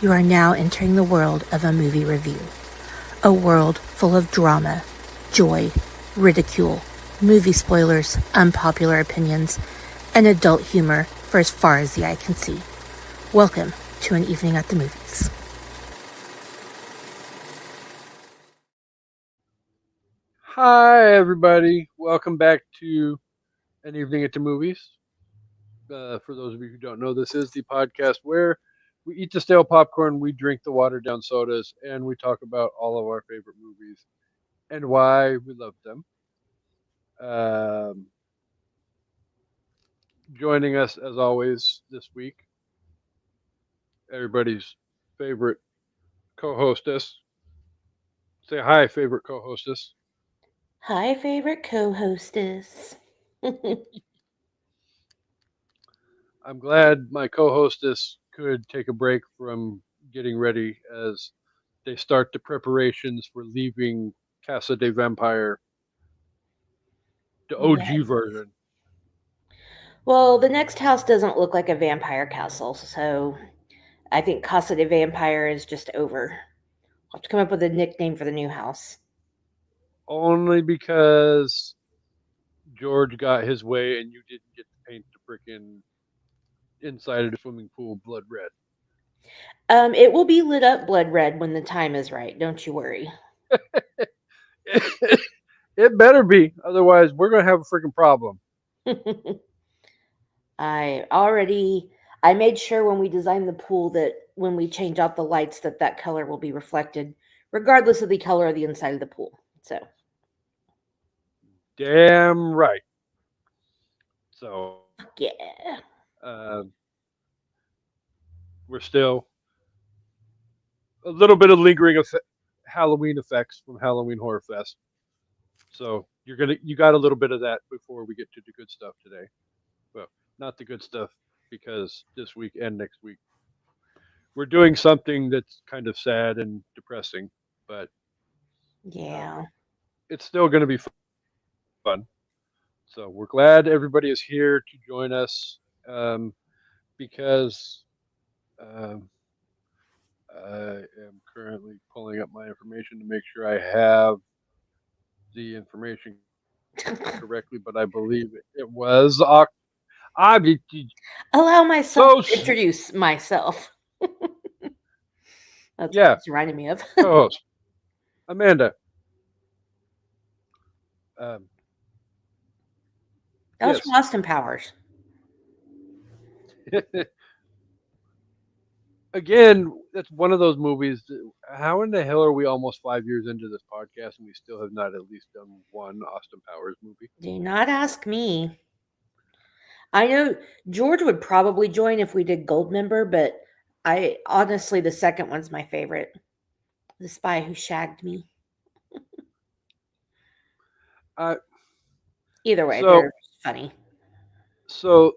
You are now entering the world of a movie review. A world full of drama, joy, ridicule, movie spoilers, unpopular opinions, and adult humor for as far as the eye can see. Welcome to An Evening at the Movies. Hi, everybody. Welcome back to An Evening at the Movies. For those of you who don't know, this is the podcast where we eat the stale popcorn, we drink the watered down sodas, and we talk about all of our favorite movies and why we love them. Um, Joining us, as always, this week, everybody's favorite co hostess. Say hi, favorite co hostess. Hi, favorite co-hostess. I'm glad my co hostess could take a break from getting ready as they start the preparations for leaving Casa de Vampire, the Yes. OG version. Well, the next house doesn't look like a vampire castle, so I think Casa de Vampire is just over. I'll have to come up with a nickname for the new house. Only because George got his way and you didn't get to paint the freaking inside of the swimming pool blood red. It will be lit up blood red when the time is right. Don't you worry. It better be, otherwise we're gonna have a freaking problem. I already I made sure when we designed the pool that when we change out the lights that color will be reflected regardless of the color of the inside of the pool. So, Damn right. So yeah. uh, we're still a little bit of lingering Halloween effects from Halloween Horror Fest. So you got a little bit of that before we get to the good stuff today. Well, not the good stuff because this week and next week we're doing something that's kind of sad and depressing, but um, Yeah. it's still going to be fun. So we're glad everybody is here to join us because um, I am currently pulling up my information to make sure I have the information correctly, but I believe it was I Allow myself so to introduce myself. That's what yeah, it's reminding me of. co-host Amanda. Um, That was from yes. Austin Powers. Again, that's one of those movies. How in the hell are we almost 5 years into this podcast and we still have not at least done one Austin Powers movie? Do not ask me. I know George would probably join if we did Goldmember, but I honestly the second one's my favorite. The Spy Who Shagged Me. Uh, Either way, so, they're funny. so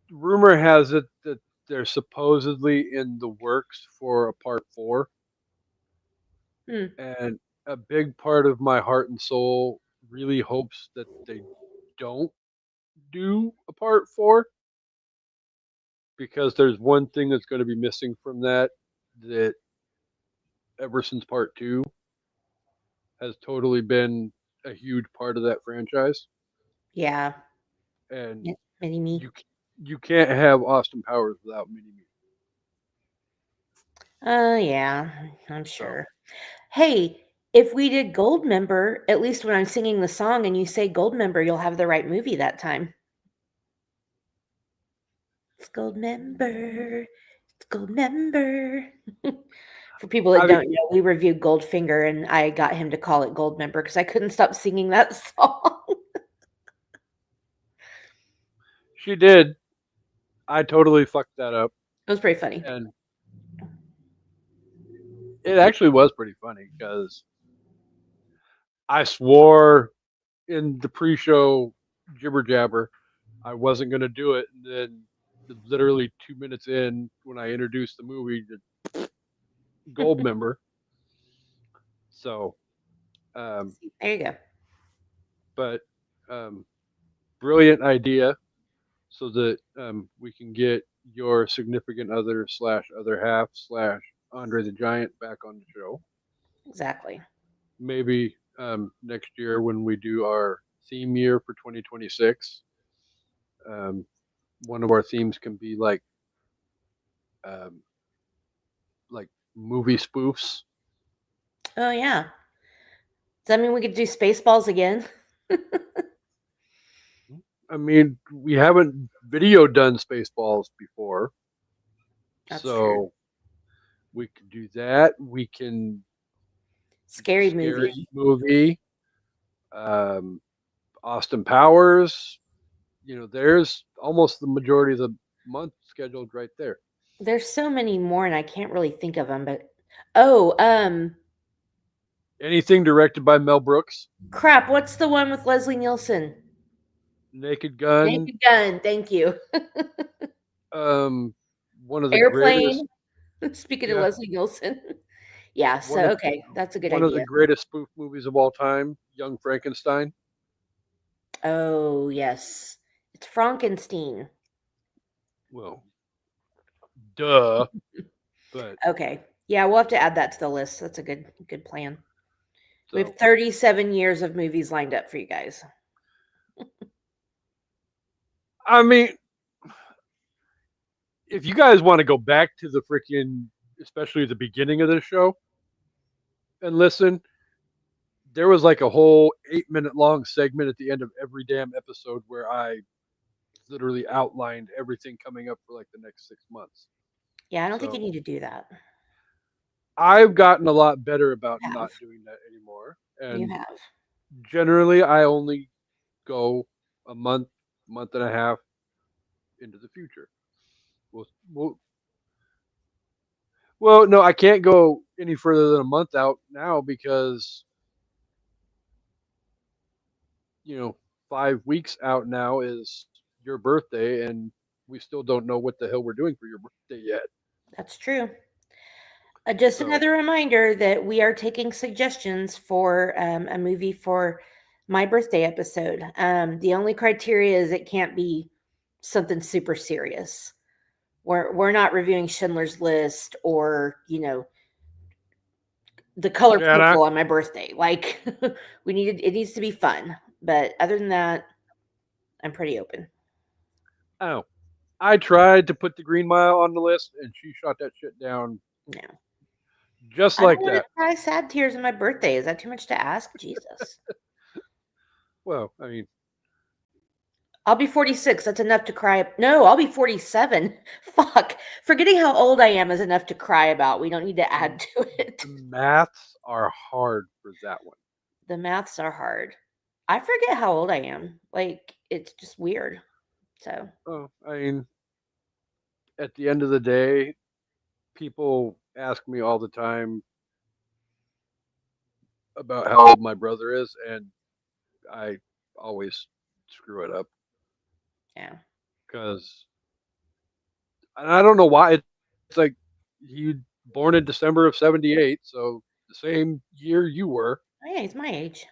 rumor has it that they're supposedly in the works for a part four, Hmm. and a big part of my heart and soul really hopes that they don't do a part four because there's one thing that's going to be missing from that ever since part two has totally been a huge part of that franchise, Yeah. and Mini me. you you can't have Austin Powers without Mini Me. Yeah, I'm So sure. Hey, if we did Goldmember, at least when I'm singing the song and you say Goldmember, you'll have the right movie that time. It's Goldmember. It's Goldmember. For people that I mean, don't know, we reviewed Goldfinger and I got him to call it Goldmember because I couldn't stop singing that song. she did. I totally fucked that up, It was pretty funny. and it actually was pretty funny because I swore in the pre-show jibber jabber I wasn't going to do it, and then literally 2 minutes in when I introduced the movie, the Gold member. So, um, There you go. but brilliant idea so that we can get your significant other slash other half slash Andre the Giant back on the show. Exactly. Maybe next year when we do our theme year for 2026, um, one of our themes can be um, like movie spoofs. Oh yeah. Does that mean we could do Spaceballs again? I mean, we haven't video done Spaceballs before, That's true. so we could do that. We can Scary movie. scary movie, um, Austin Powers. There's almost the majority of the month scheduled right there. There's so many more, and I can't really think of them. But oh, Anything directed by Mel Brooks, crap! What's the one with Leslie Nielsen? Naked Gun, Naked Gun. Thank you. um, one of the greatest, Airplane. Speaking of yeah, Leslie Nielsen. Yeah. one So of okay, that's a good one of the idea. greatest spoof movies of all time, Young Frankenstein. Oh yes, it's Frankenstein. Well, duh, but Okay. Yeah, we'll have to add that to the list. That's a good plan. We have so 37 years of movies lined up for you guys. I mean, if you guys want to go back to the freaking, especially the beginning of this show and listen, there was like a whole 8 minute long segment at the end of every damn episode where I literally outlined everything coming up for like the next 6 months. Yeah, I don't think you So need to do that. I've gotten a lot better about You not have. doing that anymore. You And have. generally, I only go a month and a half into the future. We'll, we'll, well, no, I can't go any further than a month out now because, you know, 5 weeks out now is your birthday, and we still don't know what the hell we're doing for your birthday yet. That's true. Just So, another reminder that we are taking suggestions for a movie for my birthday episode. The only criteria is it can't be something super serious. We're not reviewing Schindler's List or The Color Jana, Purple on my birthday. Like it needs to be fun. But other than that, I'm pretty open. oh, I tried to put the Green Mile on the list, and she shot that shit down No. just I don't like want to that. cry sad tears on my birthday. Is that too much to ask? Jesus. Well, I mean, I'll be 46. That's enough to cry. No, I'll be 47. Fuck. Forgetting how old I am is enough to cry about. We don't need to the, add to it. the maths are hard for that one. The maths are hard. I forget how old I am. Like, it's just weird. So, Oh, I mean, at the end of the day, people ask me all the time about how old my brother is, and I always screw it up yeah. because I don't know why. It's like he born in December of '78, so the same year you were. Oh, yeah, he's my age.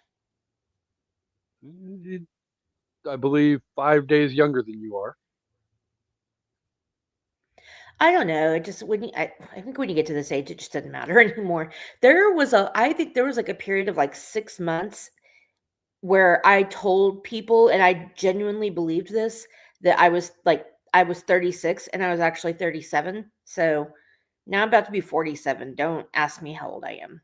I believe 5 days younger than you are. I don't know. It just when I think when you get to this age, it just doesn't matter anymore. I think there was like a period of like 6 months where I told people, and I genuinely believed this, that I was 36 and I was actually 37. So now I'm about to be 47. Don't ask me how old I am.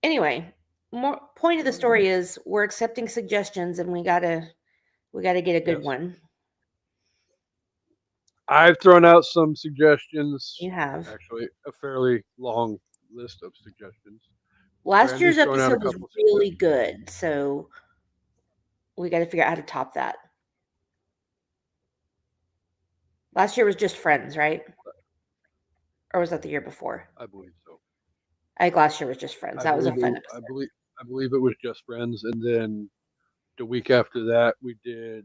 Anyway, more point of the story is we're accepting suggestions and we gotta get a good Yes, one. I've thrown out some suggestions. You have. Actually, a fairly long list of suggestions. Last year's Brandy's thrown out a episode was couple of really suggestions. good, so we gotta figure out how to top that. Last year was just friends, right? Or was that the year before? I believe so. I think last year was just friends. I That was a believe fun it. episode. I believe it was just friends, and then the week after that, we did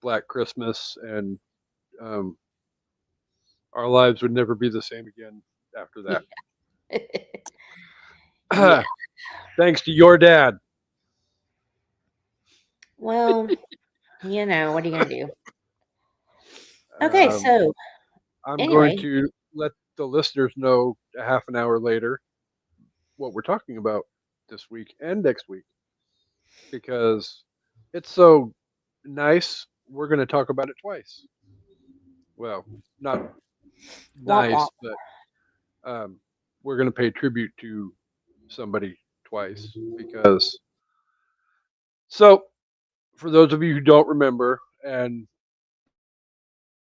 Black Christmas, and um, our lives would never be the same again after Yeah. that. Thanks to your dad. Well, what are you gonna do? Okay, Um, so I'm going Anyway, to let the listeners know a half an hour later what we're talking about this week and next week because it's so nice. We're going to talk about it twice. Well, not womp womp. nice, but um, we're going to pay tribute to somebody twice because. So, for those of you who don't remember, and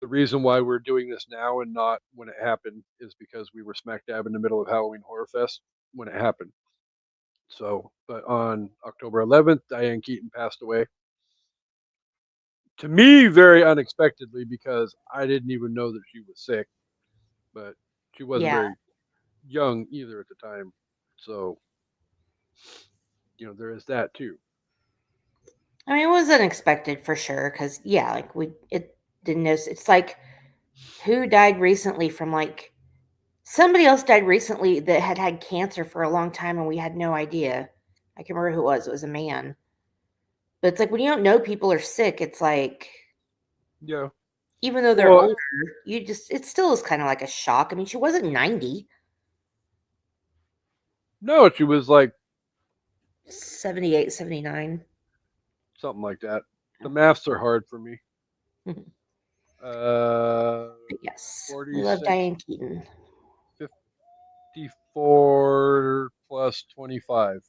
the reason why we're doing this now and not when it happened is because we were smack dab in the middle of Halloween Horror Fest when it happened. So, but on October 11th, Diane Keaton passed away. To me, very unexpectedly because I didn't even know that she was sick, but she wasn't Yeah. very young either at the time. So, there is that too. I mean, it was unexpected for sure because, yeah, like it didn't know. It's like who died recently from like somebody else died recently that had had cancer for a long time and we had no idea. I can remember who it was. It was a man. But it's like when you don't know people are sick, it's like Yeah. even though they're Well, older, it still is kind of like a shock. I mean, she wasn't 90, no, she was like 78, 79. something like that. The Oh. maths are hard for me. Mhm. Uh, But yes, we love 46, Diane Keaton. 54 plus 25.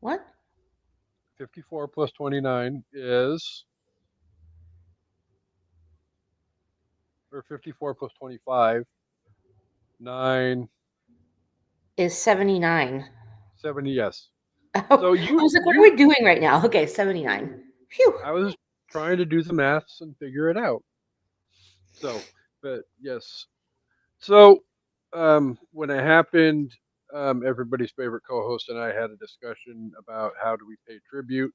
What? 54 plus 29 is, or 54 plus 25, 9, Is 79. 70, yes. Oh, So I was like, what are you, we doing right now? Okay, 79. Phew. I was trying to do the maths and figure it out. So, but yes. So, when it happened, everybody's favorite co-host and I had a discussion about how do we pay tribute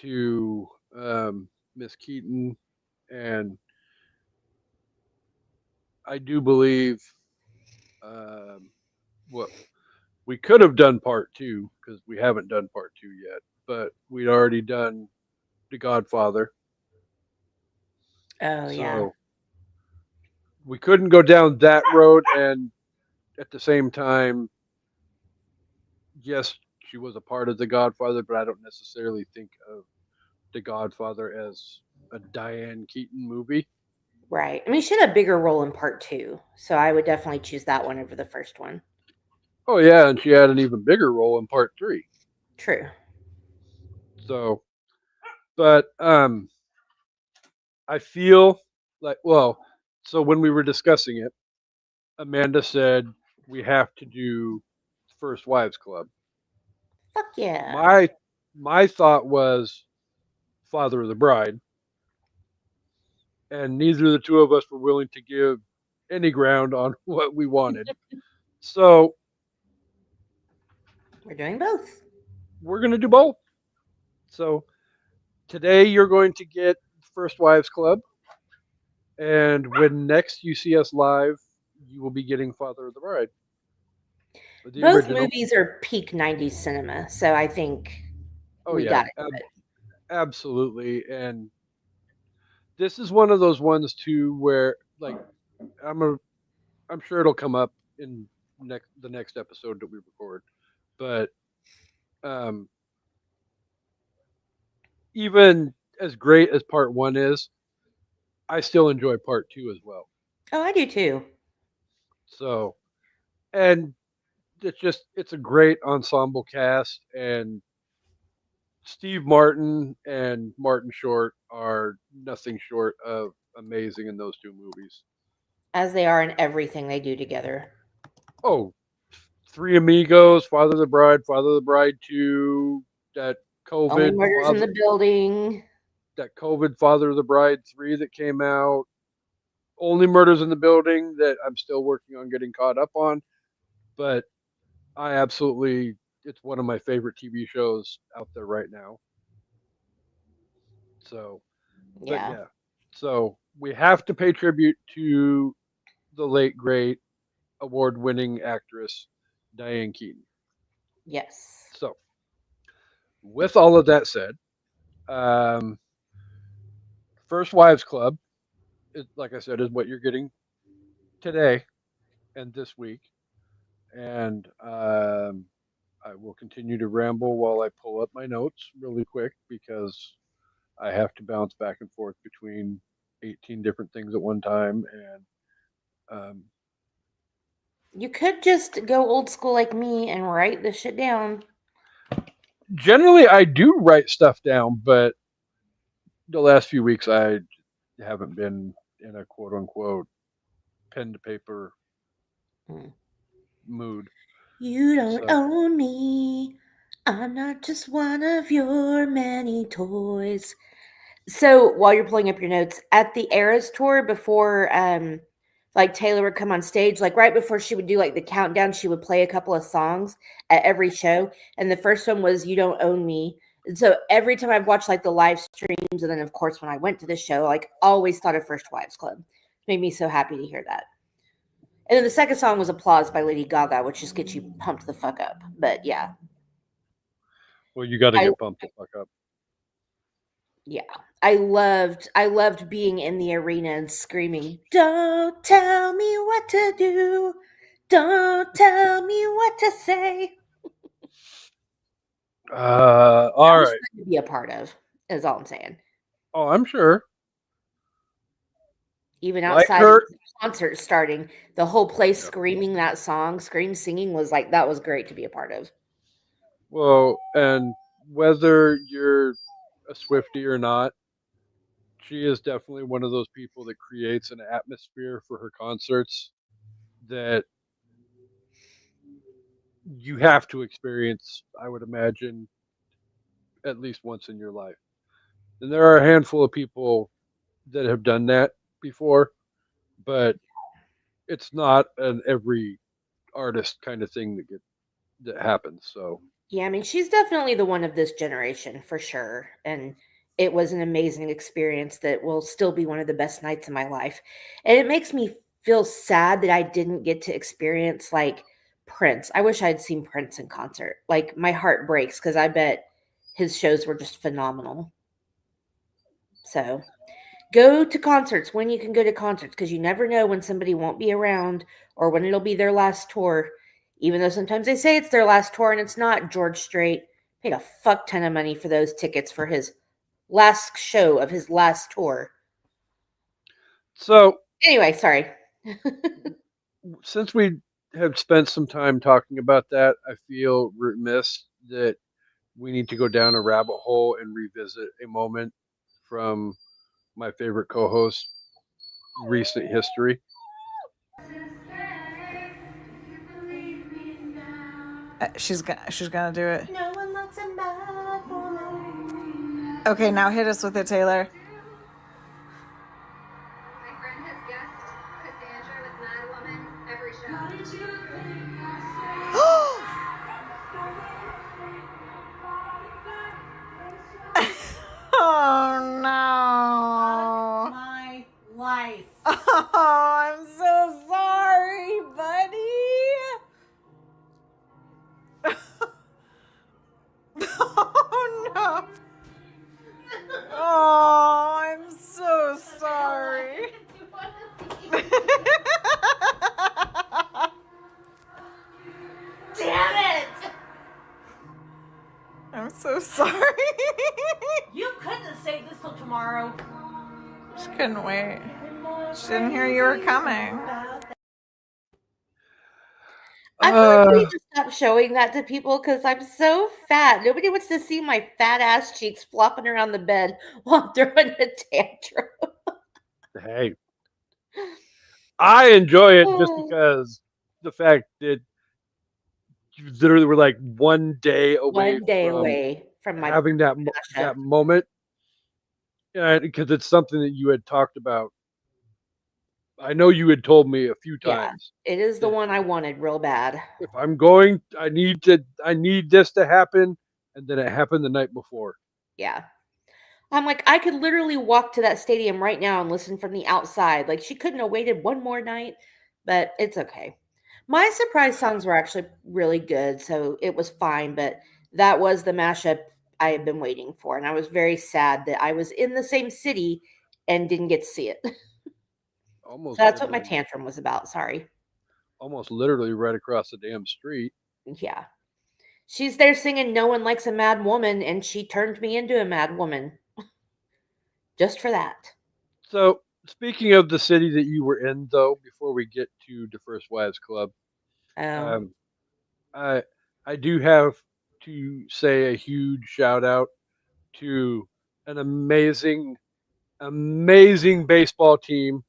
to Miss Keaton, and I do believe um, what we could have done part two because we haven't done part two yet, but we'd already done The Godfather, Oh, yeah. so we couldn't go down that road. And at the same time, yes, she was a part of The Godfather, but I don't necessarily think of The Godfather as a Diane Keaton movie. Right. I mean, she had a bigger role in part two. So I would definitely choose that one over the first one. Oh yeah, and she had an even bigger role in part three. True. So, but I feel like, well, so when we were discussing it, Amanda said we have to do First Wives Club. Fuck yeah. My thought was Father of the Bride, and neither of the two of us were willing to give any ground on what we wanted. So We're doing both. we're gonna do both. So today you're going to get First Wives Club, and when next you see us live, you will be getting Father of the Bride, the Both original. movies are peak 90s cinema. So I think Oh we yeah, got to do it. absolutely. And this is one of those ones too where like I'm a I'm sure it'll come up in the next episode that we record. But um, even as great as part one is, I still enjoy part two as well. Oh, I do too. So and it's a great ensemble cast, and Steve Martin and Martin Short are nothing short of amazing in those two movies. As they are in everything they do together. Oh, Three Amigos, Father of the Bride 2, that Only COVID Murders in Father the Building. that COVID Father of the Bride 3 that came out, Only Murders in the Building that I'm still working on getting caught up on, but I absolutely it's one of my favorite TV shows out there right now. So, but Yeah. yeah. So, we have to pay tribute to the late great award-winning actress Diane Keaton. Yes. So, with all of that said, um, First Wives Club, like I said, is what you're getting today and this week. And I will continue to ramble while I pull up my notes really quick because I have to bounce back and forth between 18 different things at one time. And um, You could just go old school like me and write this shit down. generally, I do write stuff down, but the last few weeks I haven't been in a quote unquote pen to paper Hmm. mood. You don't So, own me. I'm not just one of your many toys. So while you're pulling up your notes, at the Eras tour before like Taylor would come on stage, like right before she would do like the countdown, she would play a couple of songs at every show. And the first one was You Don't Own Me. And so every time I've watched like the live streams, and then of course when I went to the show, like always thought of First Wives Club. It made me so happy to hear that. And then the second song was Applause by Lady Gaga, which just gets you pumped the fuck up. But yeah. well, you got to I get pumped the fuck up. Yeah. I loved being in the arena and screaming, "Don't tell me what to do. Don't tell me what to say." That All was right. fun to be a part of, is all I'm saying. Oh, I'm sure. Even Like outside of her. the concert starting, the whole place Yeah. screaming that song, scream singing was like that was great to be a part of. Well, and whether you're a Swifty or not, she is definitely one of those people that creates an atmosphere for her concerts that you have to experience, I would imagine, at least once in your life. And there are a handful of people that have done that before, but it's not an every artist kind of thing that happens. So Yeah, I mean, she's definitely the one of this generation for sure. And it was an amazing experience that will still be one of the best nights of my life. And it makes me feel sad that I didn't get to experience like Prince. I wish I'd seen Prince in concert. Like, my heart breaks because I bet his shows were just phenomenal. So, go to concerts when you can go to concerts because you never know when somebody won't be around or when it'll be their last tour. Even though sometimes they say it's their last tour and it's not. George Strait paid a fuck ton of money for those tickets for his last show of his last tour. so Anyway, sorry. since we have spent some time talking about that, I feel remiss that we need to go down a rabbit hole and revisit a moment from my favorite co-host recent history. She's gonna do it. No one likes a mad woman. Okay, now hit us with it, Taylor. My friend has guest Cassandra with Mad Woman every show. Oh no. My life. Oh, I'm so sorry, buddy. Oh no. Oh, I'm so sorry. Damn it! I'm so sorry. You couldn't have saved this till tomorrow. She couldn't wait. She didn't hear you were coming. I feel like we need Uh, to stop showing that to people because I'm so fat. Nobody wants to see my fat ass cheeks flopping around the bed while I'm throwing a tantrum. hey, I enjoy it just Oh, because the fact that you literally were like one day away one day from away from my having Masha. that moment, because it's something that you had talked about. I know you had told me a few Yeah, times it is the that one I wanted real bad. if I'm going, I need this to happen, and then it happened the night before. Yeah. I'm like, I could literally walk to that stadium right now and listen from the outside. Like, she couldn't have waited one more night, but it's okay. My surprise songs were actually really good, so it was fine, but that was the mashup I had been waiting for. And I was very sad that I was in the same city and didn't get to see it. So Almost that's what my literally, tantrum was about. Sorry. almost literally right across the damn street. Yeah. She's there singing No One Likes a Mad Woman, and she turned me into a mad woman just for that. So, speaking of the city that you were in, though, before we get to the First Wives Club, Oh, um, I I do have to say a huge shout out to an amazing baseball team,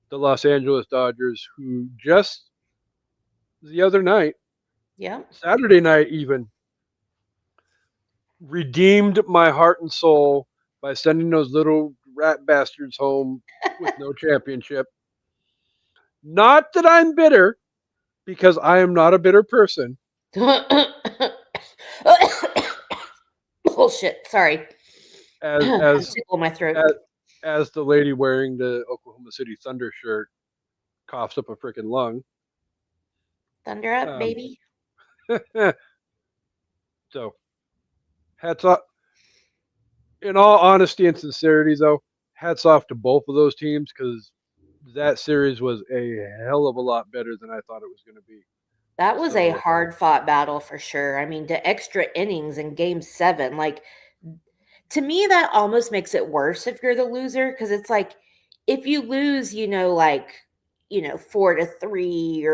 the Los Angeles Dodgers, who just the other night, yeah. Saturday night even, redeemed my heart and soul by sending those little rat bastards home with no championship. Not that I'm bitter, because I am not a bitter person. Bullshit. Sorry. As I'm as tickle my throat. as, as the lady wearing the Oklahoma City Thunder shirt coughs up a freaking lung. Thunder up, Um, baby. so hats off. In all honesty and sincerity, though, hats off to both of those teams because that series was a hell of a lot better than I thought it was going to be. That was a So hard fought battle for sure. I mean, the extra innings in game 7, like to me, that almost makes it worse if you're the loser because it's like if you lose, like, 4-3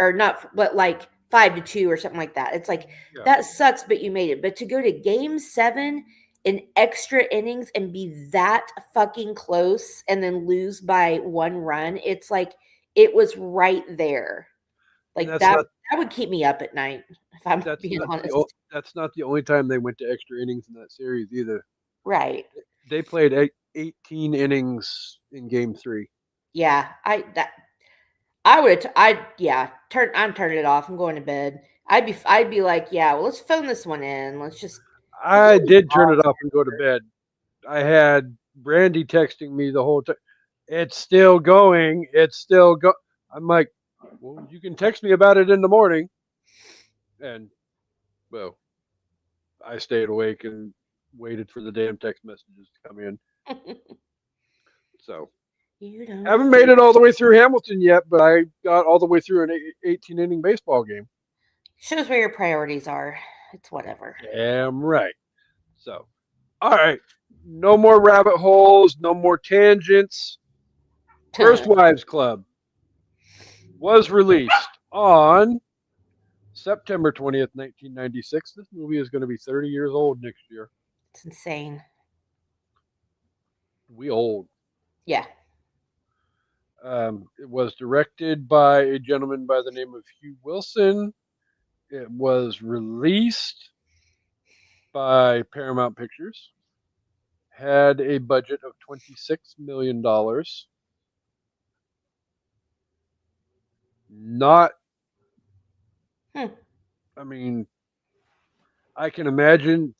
or not, but like 5-2 or something like that. It's like yeah, that sucks, but you made it. But to go to game 7 in extra innings and be that fucking close and then lose by 1 run, it's like it was right there. and Like that would keep me up at night if I'm being honest. that's not the only time they went to extra innings in that series either. Right. They played 18 innings in Game 3. Yeah. I would I yeah, I'm turning it off. I'm going to bed. I'd be like, yeah, well, let's phone this one in. Let's I really did turn pause it off and go to bed. I had Brandy texting me the whole time. It's still going. It's still go. I'm like, well, you can text me about it in the morning. And well, I stayed awake and waited for the damn text messages to come in. So You don't haven't know. made it all the way through Hamilton yet, but I got all the way through an 18 inning baseball game. Shows where your priorities are. It's whatever. Damn right. So, all right, no more rabbit holes, no more tangents. First Wives Club was released on September 20th, 1996. This movie is going to be 30 years old next year. It's insane. We old. Yeah. It was directed by a gentleman by the name of Hugh Wilson. It was released by Paramount Pictures. Had a budget of $26 million. Not, Hmm. I mean, I can imagine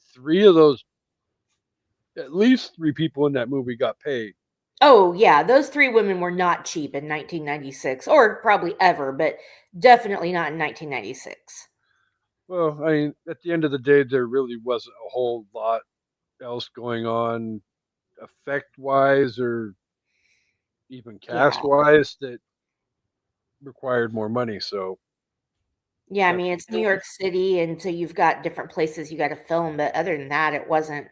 at least three people in that movie got paid. Oh, yeah, those 3 women were not cheap in 1996 or probably ever, but definitely not in 1996. Well, I mean, at the end of the day, there really wasn't a whole lot else going on effect wise or even cast Yeah. wise that required more money. So Yeah, I that's mean, it's New York City, and so you've got different places you gotta film, but other than that, it wasn't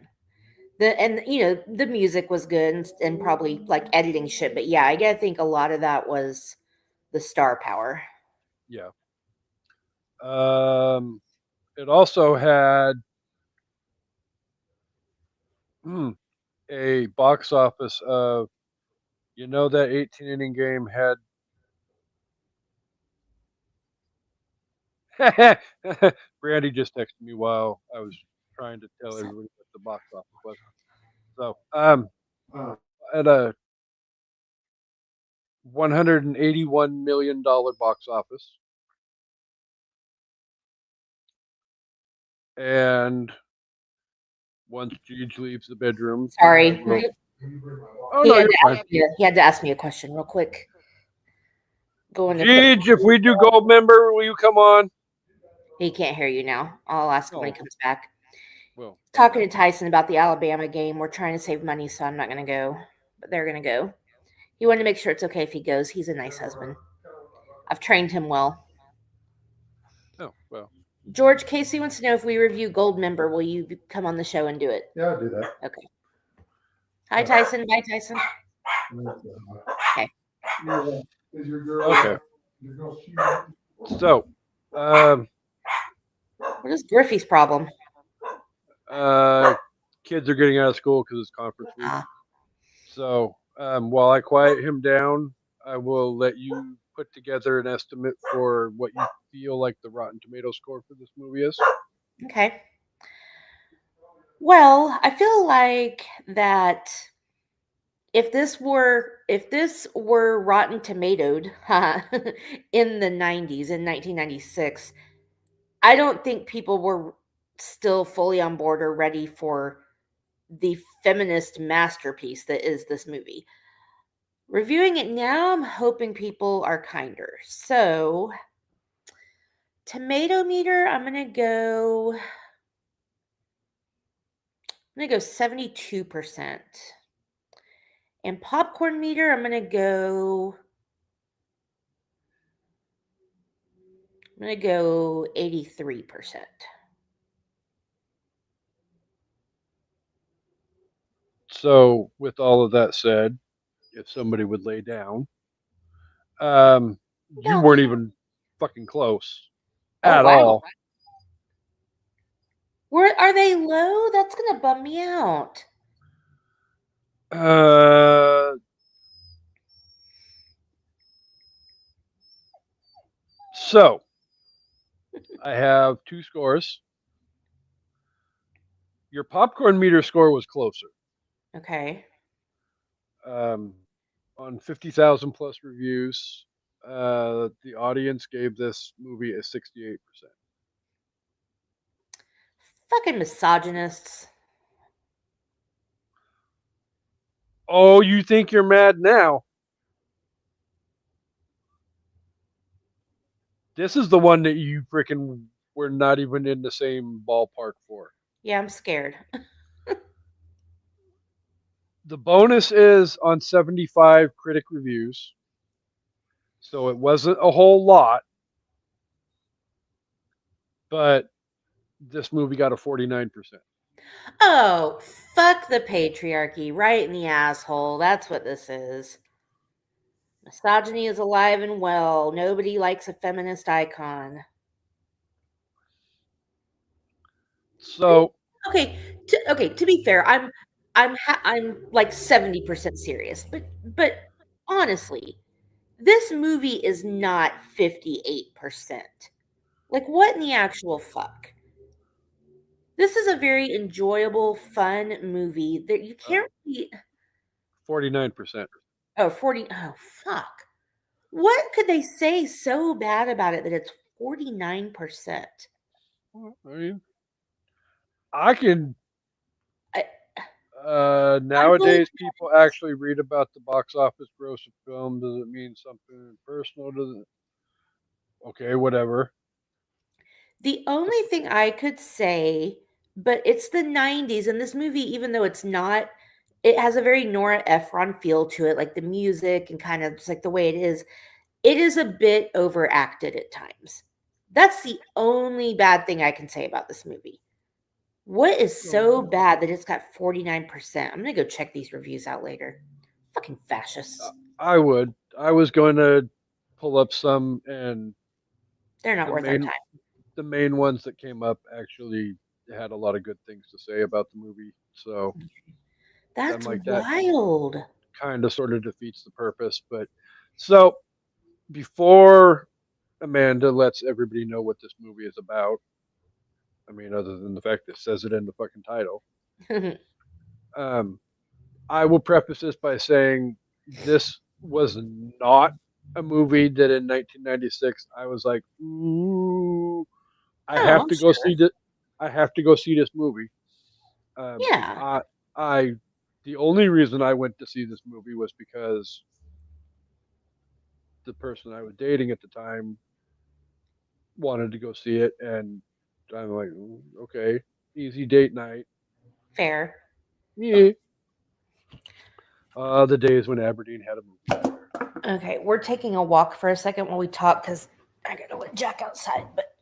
the music was good and probably, like, editing shit, but yeah, I gotta think a lot of that was the star power. yeah. It also had a box office of that 18 inning game had Brandy just texted me while I was trying to tell everybody what the box office was. So at a $181 million box office. And once Jeej leaves the bedroom, Sorry. oh no, you're fine. He had to ask me a question real quick. Going to Jeej, if we do gold member, will you come on? He can't hear you now. I'll ask him when he Oh, comes back. well, Talking to Tyson about the Alabama game. We're trying to save money, so I'm not gonna go. but they're going to go. He wanted to make sure it's okay if he goes. He's a nice husband. I've trained him well. Oh, well. George, Casey wants to know if we review Gold Member, will you come on the show and do it? Yeah, I'll do that. Okay. Hi, Tyson. Bye, Tyson. Okay. Is your girl? Okay. Your girl, she, So, What is Griffey's problem? kids are getting out of school because it's conference week. Ah, So, while I quiet him down, I will let you put together an estimate for what you feel like the Rotten Tomato score for this movie is. okay. Well, I feel like that if this were Rotten Tomatoed in the 90s, in 1996, I don't think people were still fully on board or ready for the feminist masterpiece that is this movie. Reviewing it now, I'm hoping people are kinder. So, tomato meter, I'm gonna go 72%. And popcorn meter, I'm gonna go 83%. So, with all of that said, if somebody would lay down, you Well, weren't even fucking close oh at wow. all. Where are they low? That's gonna bum me out. So, I have two scores. Your popcorn meter score was closer. Okay. On 50,000 plus reviews, the audience gave this movie a 68%. Fucking misogynists. Oh, you think you're mad now? This is the one that you freaking were not even in the same ballpark for. Yeah, I'm scared. The bonus is on 75 critic reviews. So it wasn't a whole lot, but this movie got a 49%. Oh, fuck the patriarchy. Right in the asshole. That's what this is. Misogyny is alive and well. Nobody likes a feminist icon. So, Okay, to be fair, I'm like 70% serious. But honestly, this movie is not 58%. Like what in the actual fuck? This is a very enjoyable, fun movie that you can't be 49%. 40. Oh fuck. What could they say so bad about it that it's 49%? Well, I mean, I can. I, I'm willing. Nowadays, people actually read about the box office gross of film. Does it mean something personal? Does it? Okay, whatever. The only thing I could say, but it's the 90s, and this movie, even though it's not, it has a very Nora Ephron feel to it, like the music and kind of just like the way it is a bit overacted at times. That's the only bad thing I can say about this movie. What is so bad that it's got 49%? I'm gonna go check these reviews out later. Fucking fascists. I would. I was going to pull up some, and They're not the worth our main time. the main ones that came up actually had a lot of good things to say about the movie. So That's then, like that, wild. kind of sort of defeats the purpose. But so before Amanda lets everybody know what this movie is about, I mean, other than the fact that it says it in the fucking title, um, I will preface this by saying this was not a movie that in 1996 I was like, ooh, I Oh, have I'm to go sure. see this. I have to go see this movie. Yeah, I the only reason I went to see this movie was because the person I was dating at the time wanted to go see it, and I'm like, okay, easy date night. fair. Yeah. The days when Aberdeen had a movie theater. Okay, we're taking a walk for a second while we talk because I gotta let Jack outside. But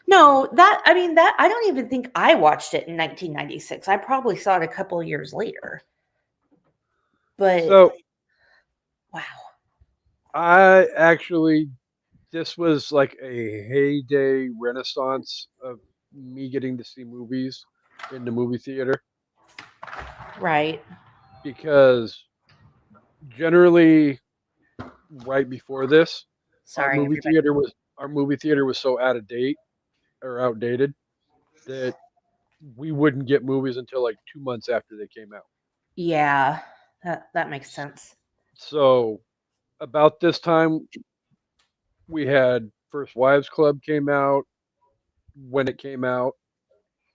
no, that I don't even think I watched it in 1996. I probably saw it a couple of years later. But So wow, I actually, this was like a heyday renaissance of me getting to see movies in the movie theater right? because generally right before this, our Sorry, movie everybody. theater was our movie theater was so out of date or outdated that we wouldn't get movies until like 2 months after they came out. Yeah, that makes sense. So about this time, we had First Wives Club came out when it came out,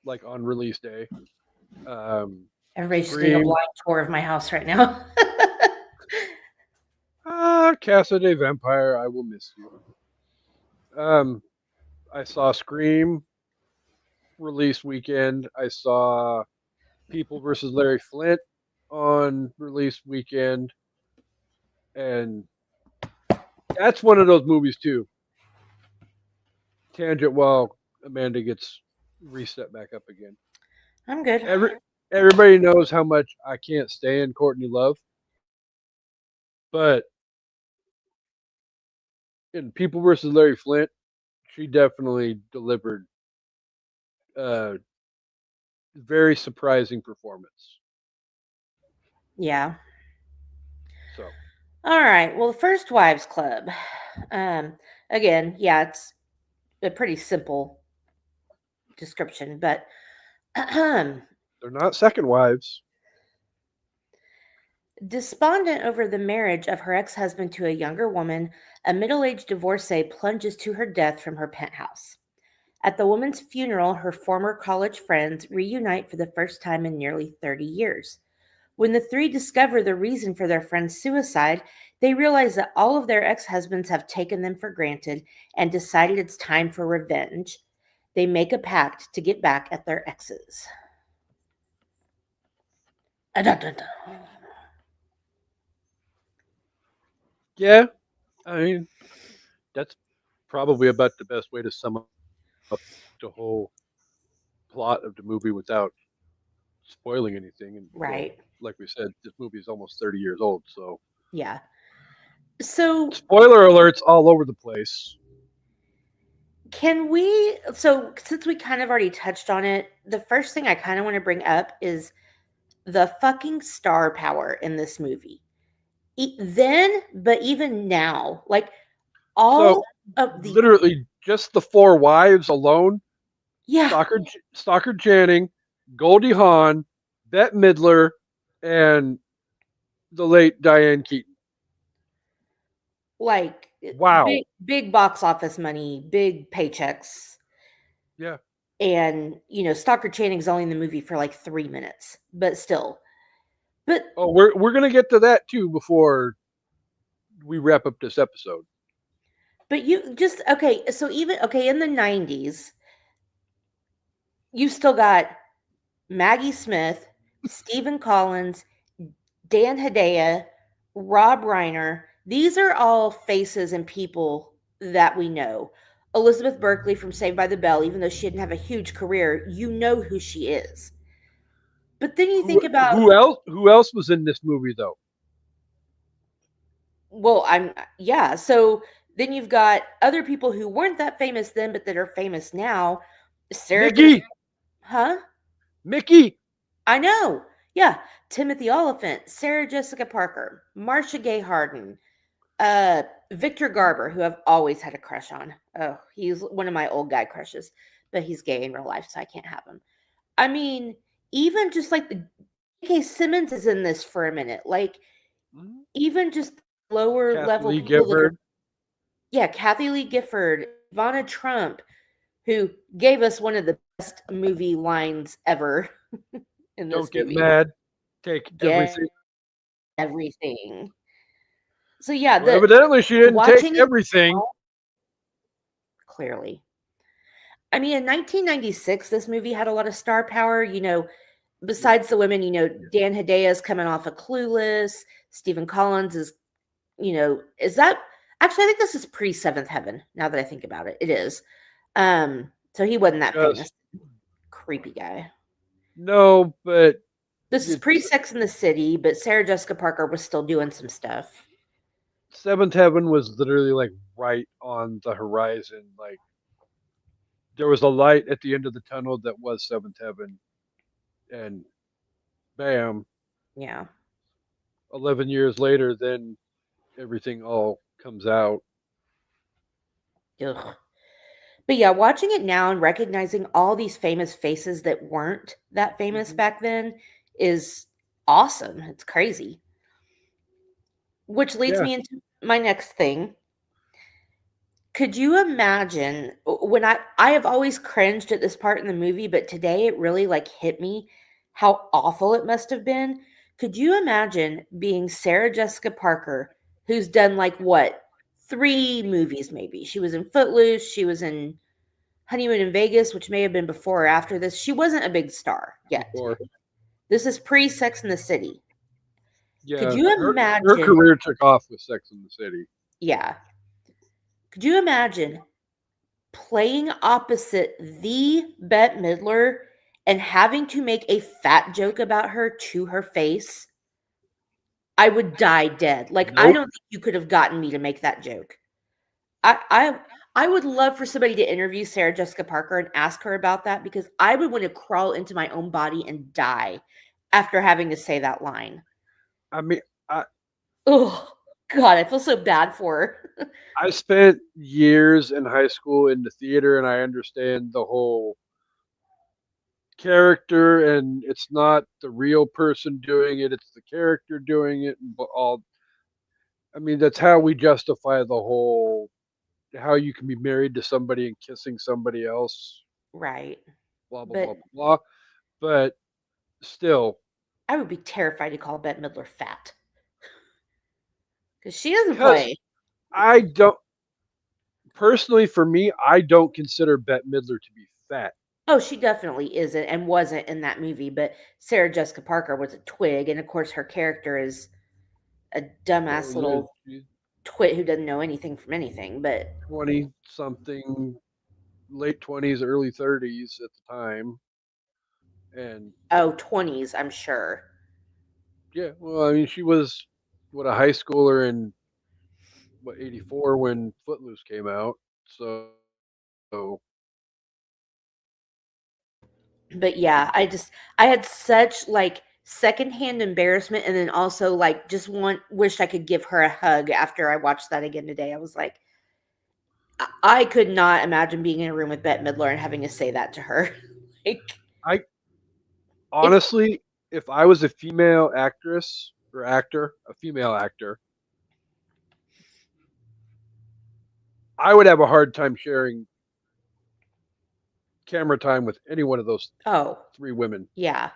like on release day. Everybody's just doing a Scream, blind tour of my house right now. Casa de Vampire, I will miss you. I saw Scream release weekend. I saw People versus Larry Flint on release weekend, and that's one of those movies too. Tangent while Amanda gets reset back up again. I'm good. Everybody knows how much I can't stand Courtney Love, but in People versus Larry Flint, she definitely delivered a very surprising performance. Yeah. So All right. Well, the First Wives Club. Again, yeah, it's a pretty simple description, but they're not second wives. despondent over the marriage of her ex-husband to a younger woman, a middle-aged divorcee plunges to her death from her penthouse. At the woman's funeral, her former college friends reunite for the first time in nearly 30 years. When the three discover the reason for their friend's suicide, they realize that all of their ex-husbands have taken them for granted and decided it's time for revenge. They make a pact to get back at their exes. Dun-dun-dun. Yeah, I mean that's probably about the best way to sum up the whole plot of the movie without spoiling anything. And well, Right. like we said, this movie is almost 30 years old, so Yeah. So spoiler alerts all over the place. since we kind of already touched on it, the first thing I kind of want to bring up is the fucking star power in this movie. Then, but even now, like all So of the literally, just the four wives alone: yeah, Stockard Channing, Goldie Hawn, Bette Midler, and the late Diane Keaton. like Wow. big box office money, big paychecks, Yeah. and Stockard Channing's only in the movie for like 3 minutes, but still, but Oh, we're gonna get to that too before we wrap up this episode. you just okay. So even okay in the 90s, you still got Maggie Smith, Stephen Collins, Dan Hedaya, Rob Reiner. These are all faces and people that we know. Elizabeth Berkley from Saved by the Bell, even though she didn't have a huge career, you know who she is. But then you think about, Who else was in this movie though? well, yeah. So then you've got other people who weren't that famous then, but that are famous now. Sarah Jessica, Mickey. huh? Mickey. I know. Yeah. Timothy Oliphant, Sarah Jessica Parker, Marcia Gay Harden, Victor Garber, who I've always had a crush on. Oh, he's one of my old guy crushes, but he's gay in real life, so I can't have him. I mean, even just like the J.K. Simmons is in this for a minute. Like, even just lower Kathy level Lee people that are, Gifford. yeah, Kathy Lee Gifford, Ivana Trump, who gave us one of the best movie lines ever in this Don't get movie. mad. Take Get everything. everything. So yeah, Well, evidently she didn't take watching it everything. clearly. I mean, in 1996, this movie had a lot of star power. besides the women, Dan Hedaya is coming off of Clueless. Stephen Collins is, is that actually? I think this is pre Seventh Heaven. Now that I think about it, it is. So he wasn't that Yes. famous, creepy guy. No, but This is it's pre Sex in the City, but Sarah Jessica Parker was still doing some stuff. Seventh Heaven was literally like right on the horizon. Like there was a light at the end of the tunnel that was Seventh Heaven, and bam, Yeah. 11 years later, then everything all comes out. Ugh. But yeah, watching it now and recognizing all these famous faces that weren't that famous Mhm. back then is awesome. It's crazy. Which leads Yeah, me into my next thing. Could you imagine when I have always cringed at this part in the movie, but today it really like hit me how awful it must have been. Could you imagine being Sarah Jessica Parker, who's done like what, 3 movies maybe? She was in Footloose, she was in Honeymoon in Vegas, which may have been before or after this. She wasn't a big star yet. before. This is pre Sex in the City. Could Yeah, you her imagine? career took off with Sex in the City. Yeah. Could you imagine playing opposite the Bette Midler and having to make a fat joke about her to her face? I would die dead. Like, I Nope. don't think you could have gotten me to make that joke. I would love for somebody to interview Sarah Jessica Parker and ask her about that, because I would want to crawl into my own body and die after having to say that line. I mean, Oh God, I feel so bad for her. I spent years in high school in the theater, and I understand the whole character, and it's not the real person doing it; it's the character doing it, and all. I mean, that's how we justify the whole how you can be married to somebody and kissing somebody else, Right. blah blah blah But blah blah. But still, I would be terrified to call Bette Midler fat, because she doesn't because play. I don't personally, for me, I don't consider Bette Midler to be fat. Oh, she definitely isn't and wasn't in that movie, but Sarah Jessica Parker was a twig, and of course her character is a dumbass Totally is. little She's twit who doesn't know anything from anything. But 20 something, late 20s, early 30s at the time. And oh, 20s, I'm sure. yeah, well, I mean, she was what a high schooler in what 84 when Footloose came out. So But yeah, I had such like secondhand embarrassment, and then also like just wished I could give her a hug after I watched that again today. I was like, I could not imagine being in a room with Bette Midler and having to say that to her. Like, I it's honestly, if I was a female actress or actor, a female actor, I would have a hard time sharing camera time with any one of those oh 3 women. yeah,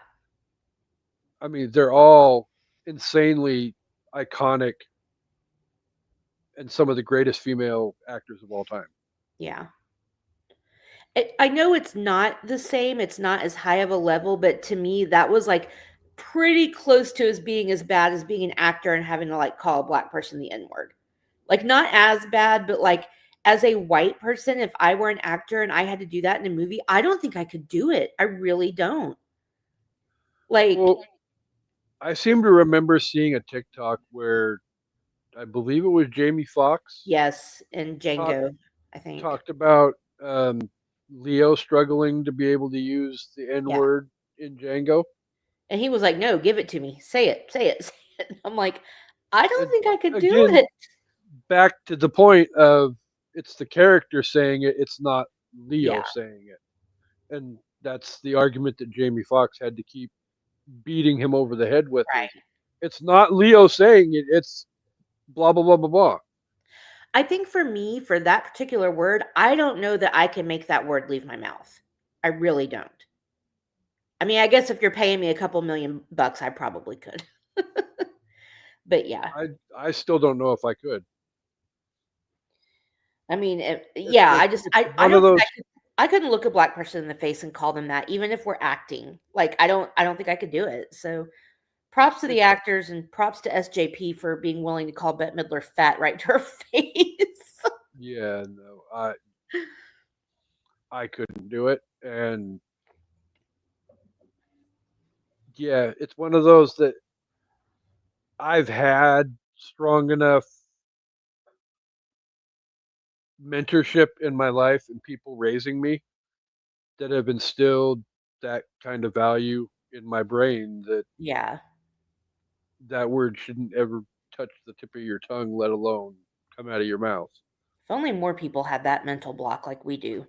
I mean, they're all insanely iconic and some of the greatest female actors of all time. yeah. I know it's not the same, it's not as high of a level, but to me, that was, like, pretty close to as being as bad as being an actor and having to, like, call a black person the N-word. Like, not as bad, but, like, as a white person, if I were an actor and I had to do that in a movie, I don't think I could do it. I really don't. Like, Well, I seem to remember seeing a TikTok where I believe it was Jamie Foxx yes, in talked Django, I think. talked about um, Leo struggling to be able to use the N Yeah, word in Django. and he was like, "No, give it to me. Say it, say it, say it." I'm like, "I don't And think I could do again, it." back to the point of it's the character saying it, it's not Leo Yeah, saying it. And that's the argument that Jamie Foxx had to keep beating him over the head with is right. it's not Leo saying it, it's blah blah blah blah blah. I think for me, for that particular word, I don't know that I can make that word leave my mouth. I really don't. I mean, I guess if you're paying me a couple $1,000,000, I probably could. But yeah, I still don't know if I could. I mean, It's yeah, just I just it's I one of don't think I those could. I couldn't look a black person in the face and call them that, even if we're acting. Like I don't think I could do it. So props to the It's actors and props to SJP for being willing to call Bette Midler fat right to her face. yeah, no, I couldn't do it, and yeah, it's one of those that I've had strong enough mentorship in my life and people raising me that have instilled that kind of value in my brain that Yeah. that word shouldn't ever touch the tip of your tongue, let alone come out of your mouth. If only more people had that mental block like we do.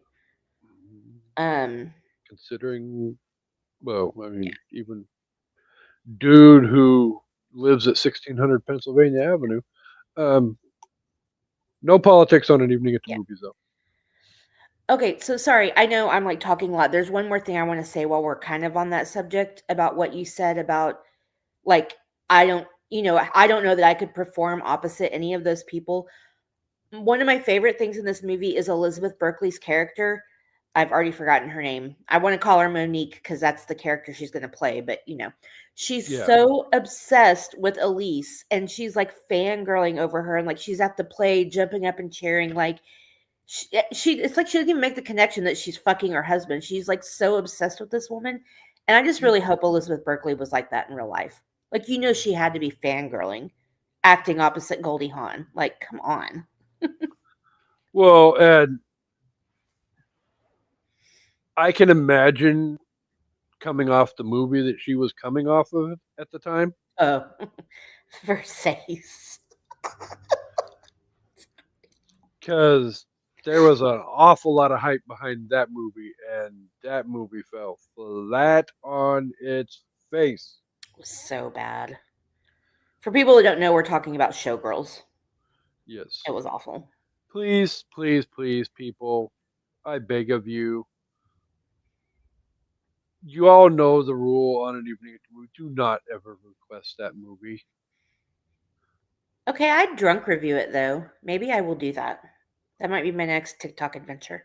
Um, Considering, well, I mean, even dude who lives at 1600 Pennsylvania Avenue. Um, no politics on an evening at the yeah. movies, though. Okay, so sorry. I know I'm like talking a lot. There's one more thing I want to say while we're kind of on that subject about what you said about like I don't know that I could perform opposite any of those people. One of my favorite things in this movie is Elizabeth Berkley's character. I've already forgotten her name. I want to call her Monique because that's the character she's going to play, but she's Yeah. so obsessed with Elise and she's like fangirling over her and like she's at the play jumping up and cheering like she it's like she doesn't even make the connection that she's fucking her husband. She's like so obsessed with this woman. And I just really hope Elizabeth Berkley was like that in real life. Like she had to be fangirling, acting opposite Goldie Hawn. Like, come on. Well, and I can imagine coming off the movie that she was coming off of at the time. Oh, Versace. Because there was an awful lot of hype behind that movie, and that movie fell flat on its face. It was so bad. For people who don't know, we're talking about Showgirls. Yes. It was awful. Please, please, please, people, I beg of you. You all know the rule on an evening at the movie. Do not ever request that movie. Okay, I'd drunk review it though. Maybe I will do that. That might be my next TikTok adventure.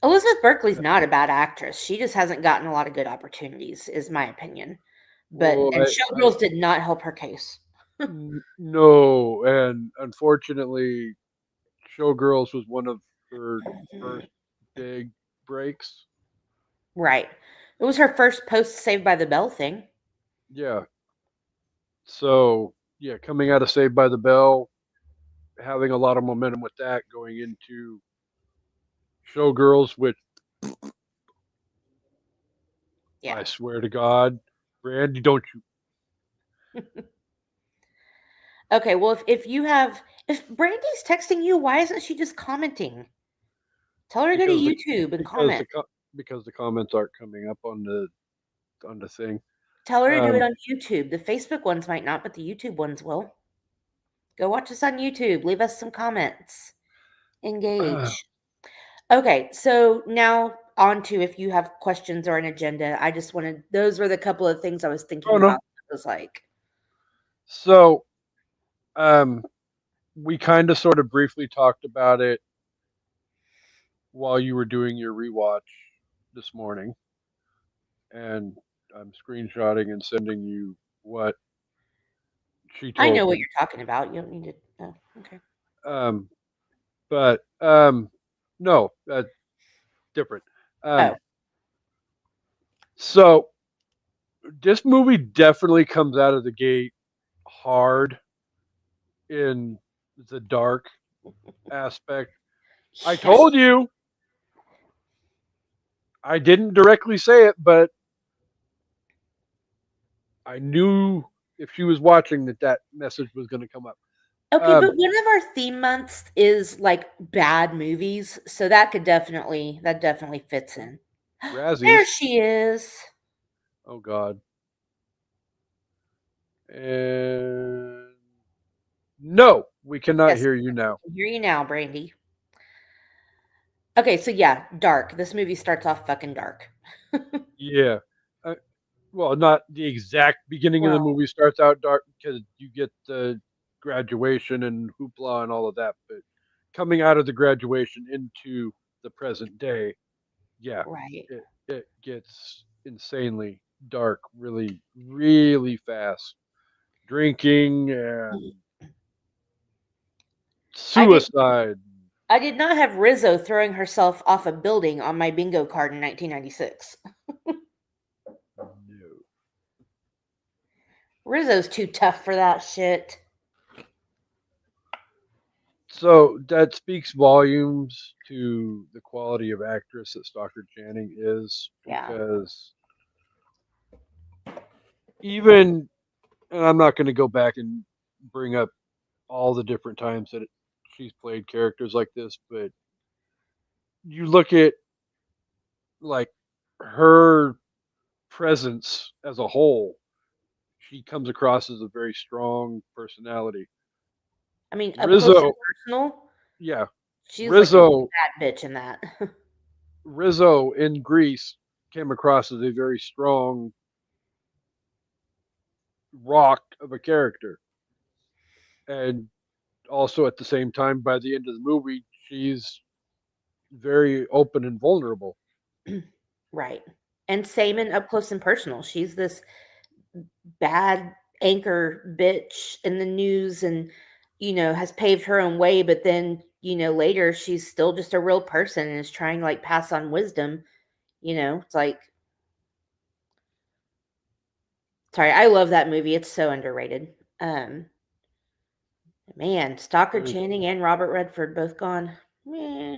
Elizabeth Berkley's not a bad actress. She just hasn't gotten a lot of good opportunities, is my opinion. Well, And Showgirls did not help her case. no, and unfortunately, Showgirls was one of her first big breaks. Right. It was her first post Saved by the Bell thing. Yeah. So yeah, coming out of Saved by the Bell, having a lot of momentum with that, going into Showgirls, which Yeah. I swear to God, Brandy, don't you? Okay, well if Brandy's texting you, why isn't she just commenting? Tell her to go to Because the YouTube and because the comment. co- because the comments aren't coming up on the thing. Tell her to do it Um, on YouTube. The Facebook ones might not, but the YouTube ones will. Go watch us on YouTube. Leave us some comments. Engage. Okay, so now on to if you have questions or an agenda. I just wanted those were the couple of things I was thinking oh no. about. It was like, So um, we kind of sort of briefly talked about it while you were doing your rewatch this morning, and I'm screenshotting and sending you what she I know told what me. you're talking about. You don't need to. Oh, okay. Um, but no, different. Oh, Um, so this movie definitely comes out of the gate hard in the dark aspect. I yeah. told you I didn't directly say it, but I knew if she was watching that message was going to come up. Okay, Um, but one of our theme months is like bad movies, so that definitely fits in. There Razzies. she is. Oh God. And no, we cannot Yes, hear you I now. can hear you now, Brandy. Okay, so yeah, dark. This movie starts off fucking dark. Yeah. Uh, well, not the exact beginning of the Well, movie starts out dark because you get the graduation and hoopla and all of that, but coming out of the graduation into the present day, yeah, Right. it gets insanely dark really, really fast. Drinking and I did suicide. I did not have Rizzo throwing herself off a building on my bingo card in 1996. No. Rizzo's too tough for that shit. So that speaks volumes to the quality of actress that Stockard Channing is, Yeah. because even, and I'm not going to go back and bring up all the different times that she's played characters like this, but you look at like her presence as a whole, she comes across as a very strong personality. I mean, up close and Rizzo, personal, yeah, she's like a Rizzo, bad bitch in that. Rizzo in Greece came across as a very strong rock of a character, and also at the same time, by the end of the movie, she's very open and vulnerable. Right. And same in up close and personal. She's this bad anchor bitch in the news and, has paved her own way, but then, later she's still just a real person and is trying to like pass on wisdom. It's like, sorry, I love that movie. It's so underrated. Man, Stockard There's Channing and Robert Redford both gone. Meh.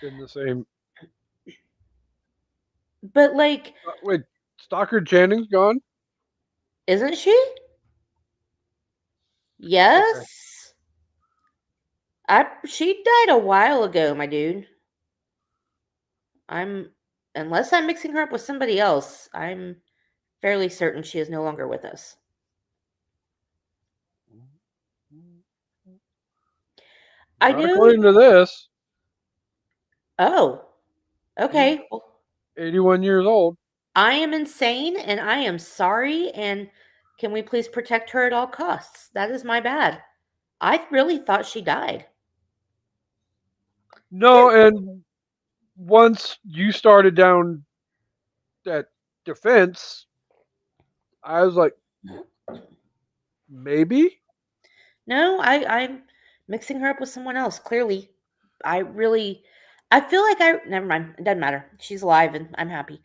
in the same. But like, Wait, Stockard Channing's gone. isn't she? Okay. Yes. She died a while ago, my dude. I'm Unless I'm mixing her up with somebody else, I'm fairly certain she is no longer with us. I Not know. according to this. Oh, She's okay. Well, 81 years old. I am insane and I am sorry. And can we please protect her at all costs? That is my bad. I really thought she died. No, and once you started down that defense, I was like, maybe. No, I'm mixing her up with someone else. Clearly, I feel like never mind. It doesn't matter. She's alive and I'm happy.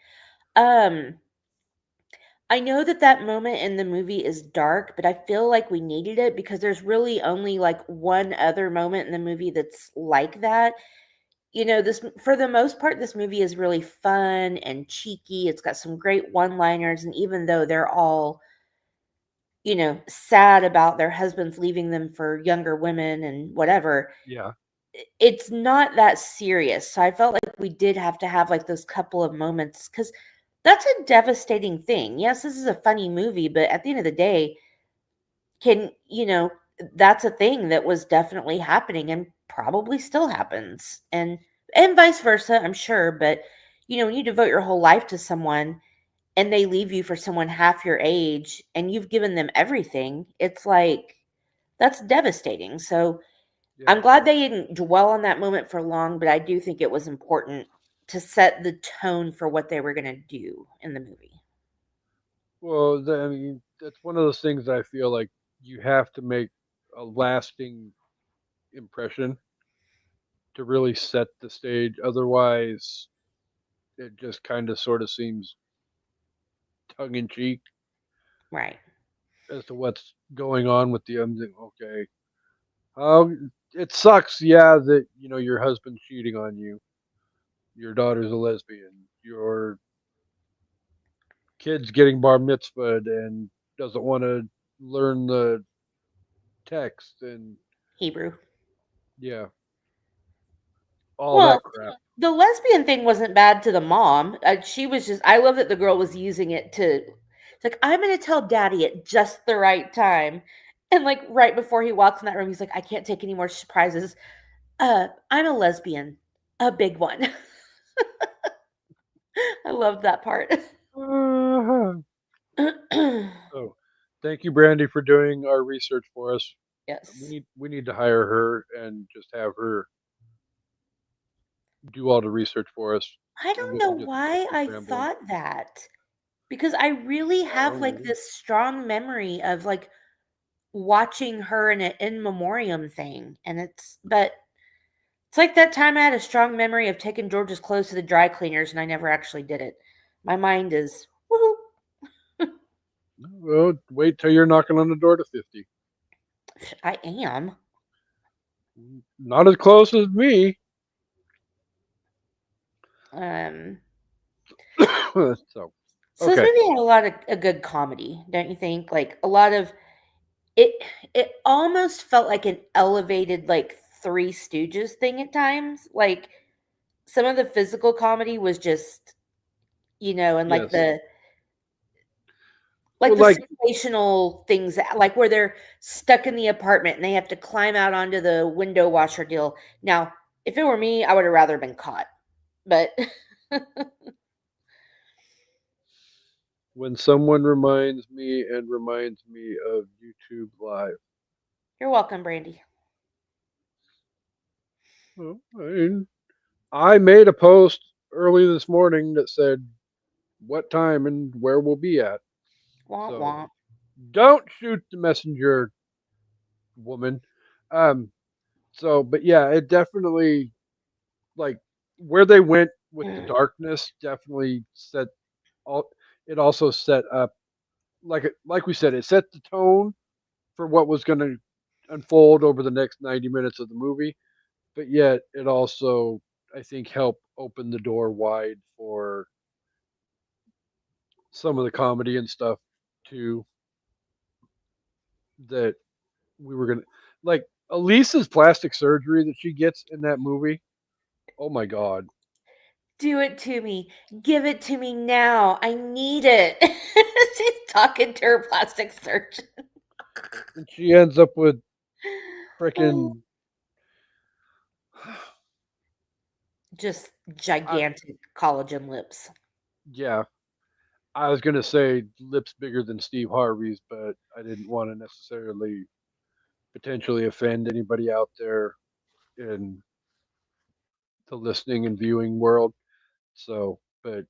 Um, I know that that moment in the movie is dark, but I feel like we needed it because there's really only like one other moment in the movie that's like that. This for the most part, this movie is really fun and cheeky. It's got some great one-liners, and even though they're all, sad about their husbands leaving them for younger women and whatever, Yeah. it's not that serious. So I felt like we did have to have like those couple of moments because that's a devastating thing. Yes, this is a funny movie, but at the end of the day, can that's a thing that was definitely happening and probably still happens, and vice versa, I'm sure. But when you devote your whole life to someone and they leave you for someone half your age and you've given them everything, it's like that's devastating. So Yeah. I'm glad they didn't dwell on that moment for long, but I do think it was important to set the tone for what they were going to do in the movie. Well, I mean, that's one of those things that I feel like you have to make a lasting impression to really set the stage. Otherwise, it just kind of sort of seems tongue in cheek Right. as to what's going on with the ending. Okay, it sucks, yeah, that your husband's cheating on you, your daughter's a lesbian, your kid's getting bar mitzvahed and doesn't want to learn the text, and Hebrew. yeah, all Well, that crap. the lesbian thing wasn't bad to the mom. She was just, I love that the girl was using it to, it's like, I'm going to tell daddy at just the right time. And like right before he walks in that room, he's like, I can't take any more surprises. I'm a lesbian, a big one. I loved that part. Uh-huh. So, thank you, Brandy, for doing our research for us. Yes. We need to hire her and just have her do all the research for us, I and don't we know can just why I rambling. thought that. Because I really have like Oh, this strong memory of like watching her in an in memoriam thing. And it's like that time I had a strong memory of taking George's clothes to the dry cleaners and I never actually did it. My mind is woohoo. well, wait till you're knocking on the door to 50. I am. Not as close as me. Um So, so this okay. movie had a lot of a good comedy, don't you think? Like a lot of it it almost felt like an elevated like Three Stooges thing at times. Like some of the physical comedy was just, and Yes. like Well, the like, situational things like where they're stuck in the apartment and they have to climb out onto the window washer deal. Now, if it were me, I would have rather been caught. But when someone reminds me of YouTube Live. you're welcome, Brandy. Well, I made a post early this morning that said what time and where we'll be at. Womp So womp. don't shoot the messenger, woman. Um. So, but yeah, it definitely like where they went with the darkness definitely set all. It also set up like we said, it set the tone for what was going to unfold over the next 90 minutes of the movie. But yet, it also I think helped open the door wide for some of the comedy and stuff too that we were gonna like Elisa's plastic surgery that she gets in that movie. Oh my god. Do it to me. Give it to me now. I need it. She's talking to her plastic surgeon. And she ends up with Oh, freaking just I, gigantic collagen lips. yeah, I was gonna say lips bigger than Steve Harvey's, but I didn't want to necessarily potentially offend anybody out there in the listening and viewing world. So, but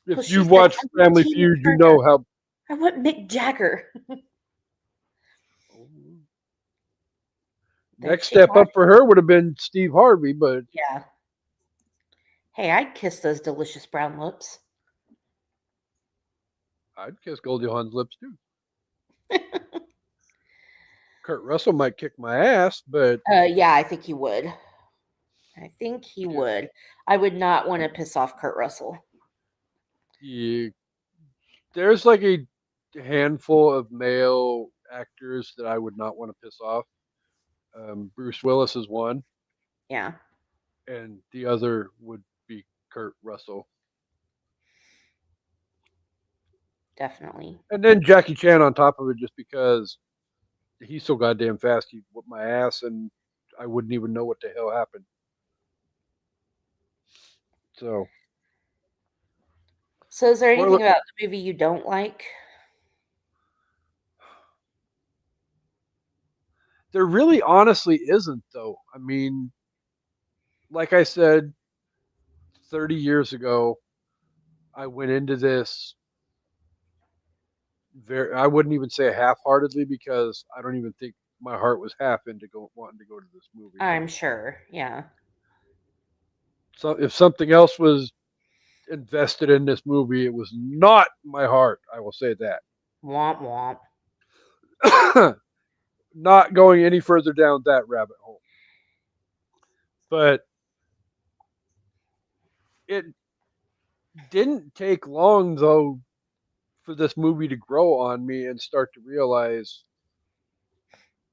if Well, you she's like, watch I want Family Tina Feud, you Turner. know how. I want Mick Jagger. The Next chick step I up for her would have been Steve Harvey, but yeah. Hey, I'd kiss those delicious brown lips. I'd kiss Goldie Hawn's lips too. Kurt Russell might kick my ass, but Yeah, I think he would. I think he if would. I would not want to piss off Kurt Russell. you, there's like a handful of male actors that I would not want to piss off. Bruce Willis is one, Yeah, and the other would be Kurt Russell. definitely. And then Jackie Chan on top of it, just because he's so goddamn fast, he'd whip my ass, and I wouldn't even know what the hell happened. So, So, is there anything spoiler, about the movie you don't like? there really honestly isn't, though. I mean, like I said, 30 years ago, I went into this I wouldn't even say half-heartedly because I don't even think my heart was half into wanting to go to this movie. I'm sure. Yeah. So if something else was invested in this movie, it was not my heart. I will say Womp womp. that. Not going any further down that rabbit hole. But it didn't take long though for this movie to grow on me and start to realize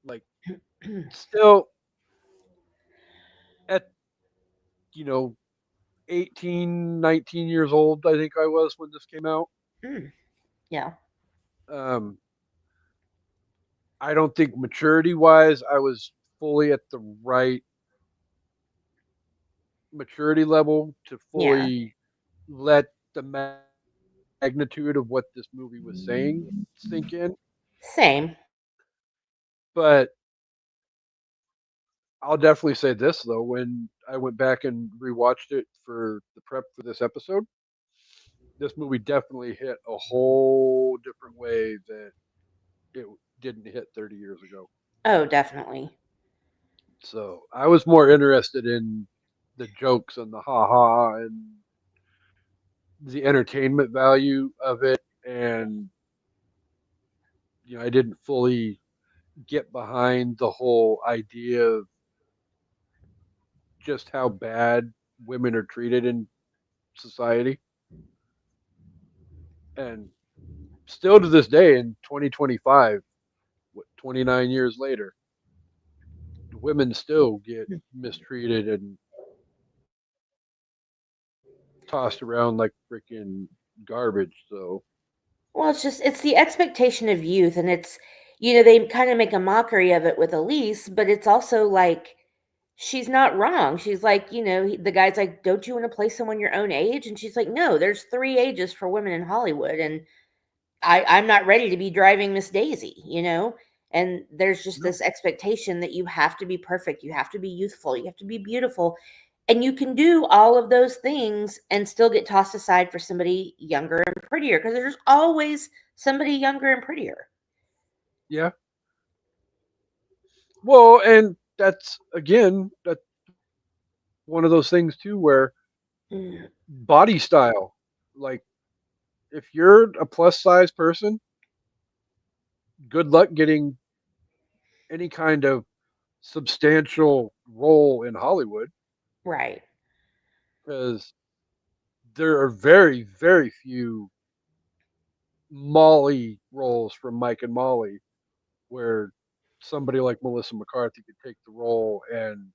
like still at you know 18, 19 years old I think I was when this came out. Mm, yeah. um I don't think maturity wise I was fully at the right maturity level to Yeah. fully let the magnitude of what this movie was saying sink in. Same. But I'll definitely say this though. When I went back and rewatched it for the prep for this episode, this movie definitely hit a whole different way that it didn't hit 30 years ago. Oh, definitely. So I was more interested in the jokes and the ha ha and the entertainment value of it, and I didn't fully get behind the whole idea of just how bad women are treated in society. And still to this day in 2025, 29 years later, women still get mistreated and tossed around like freaking garbage. So, Well, it's the expectation of youth, and they kind of make a mockery of it with Elise, but it's also like she's not wrong. She's like, the guy's like, "Don't you want to play someone your own age?" And she's like, "No, there's 3 ages for women in Hollywood, and I'm not ready to be driving Miss Daisy." And there's just no, this expectation that you have to be perfect, you have to be youthful, you have to be beautiful, and you can do all of those things and still get tossed aside for somebody younger and prettier, because there's always somebody younger and prettier. yeah. Well, and that's again, that's one of those things too where Mm, body style, like if you're a plus size person, good luck getting any kind of substantial role in Hollywood right. because there are very, very few Molly roles from Mike and Molly where somebody like Melissa McCarthy could take the role and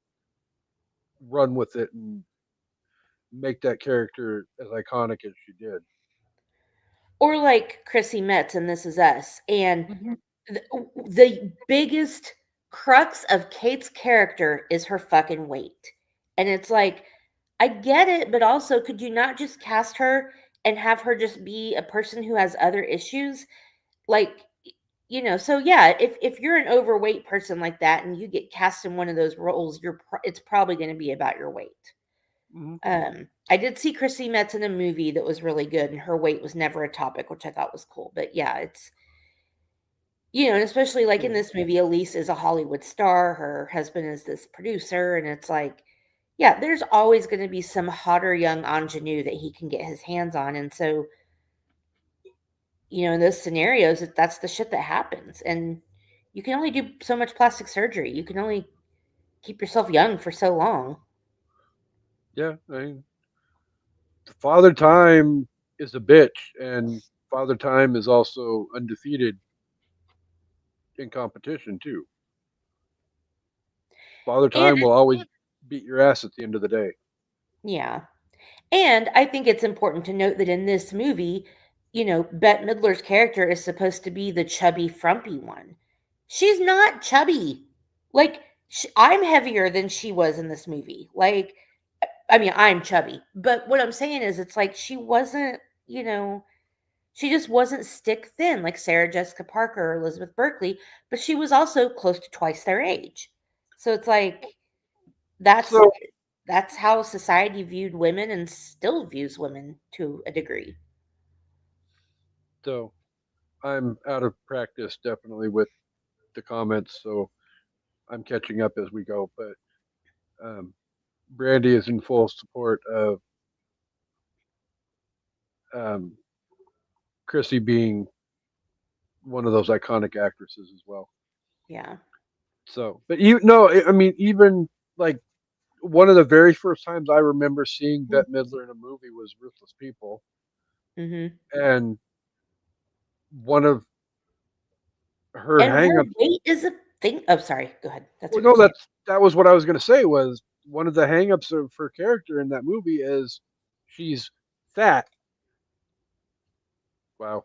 run with it and make that character as iconic as she did. Or like Chrissy Metz in This Is Us. And Mm-hmm. the biggest crux of Kate's character is her fucking weight. And it's like, I get it, but also could you not just cast her and have her just be a person who has other issues? Like, so yeah, if you're an overweight person like that and you get cast in one of those roles, it's probably going to be about your weight. Mm-hmm. I did see Chrissy Metz in a movie that was really good, and her weight was never a topic, which I thought was cool. But yeah, and especially like in Yeah. this movie, Elise is a Hollywood star. Her husband is this producer, and it's like, yeah, there's always going to be some hotter young ingenue that he can get his hands on. And so, in those scenarios, that's the shit that happens. And you can only do so much plastic surgery. You can only keep yourself young for so long. Yeah. I mean, Father Time is a bitch, and Father Time is also undefeated in competition too. Father And Time will always beat your ass at the end of the day. yeah. And I think it's important to note that in this movie, Bette Midler's character is supposed to be the chubby, frumpy one. She's not chubby. Like, I'm heavier than she was in this movie. Like, I mean, I'm chubby. But what I'm saying is, it's like she wasn't, she just wasn't stick thin like Sarah Jessica Parker or Elizabeth Berkley, but she was also close to twice their age. So it's like, that's So, that's how society viewed women and still views women to a degree. so I'm out of practice definitely with the comments, so I'm catching up as we go. But um, Brandy is in full support of um, Chrissy being one of those iconic actresses as well. Yeah. So, but you no, I mean, even like one of the very first times I remember seeing Bette Midler in a movie was Ruthless People, Mm-hmm. and one of her And her hangups. weight is a thing. Oh, sorry. Go ahead. That's Well, what you're no, saying. that was what I was going to say. Was one of the hangups of her character in that movie is she's fat. Wow.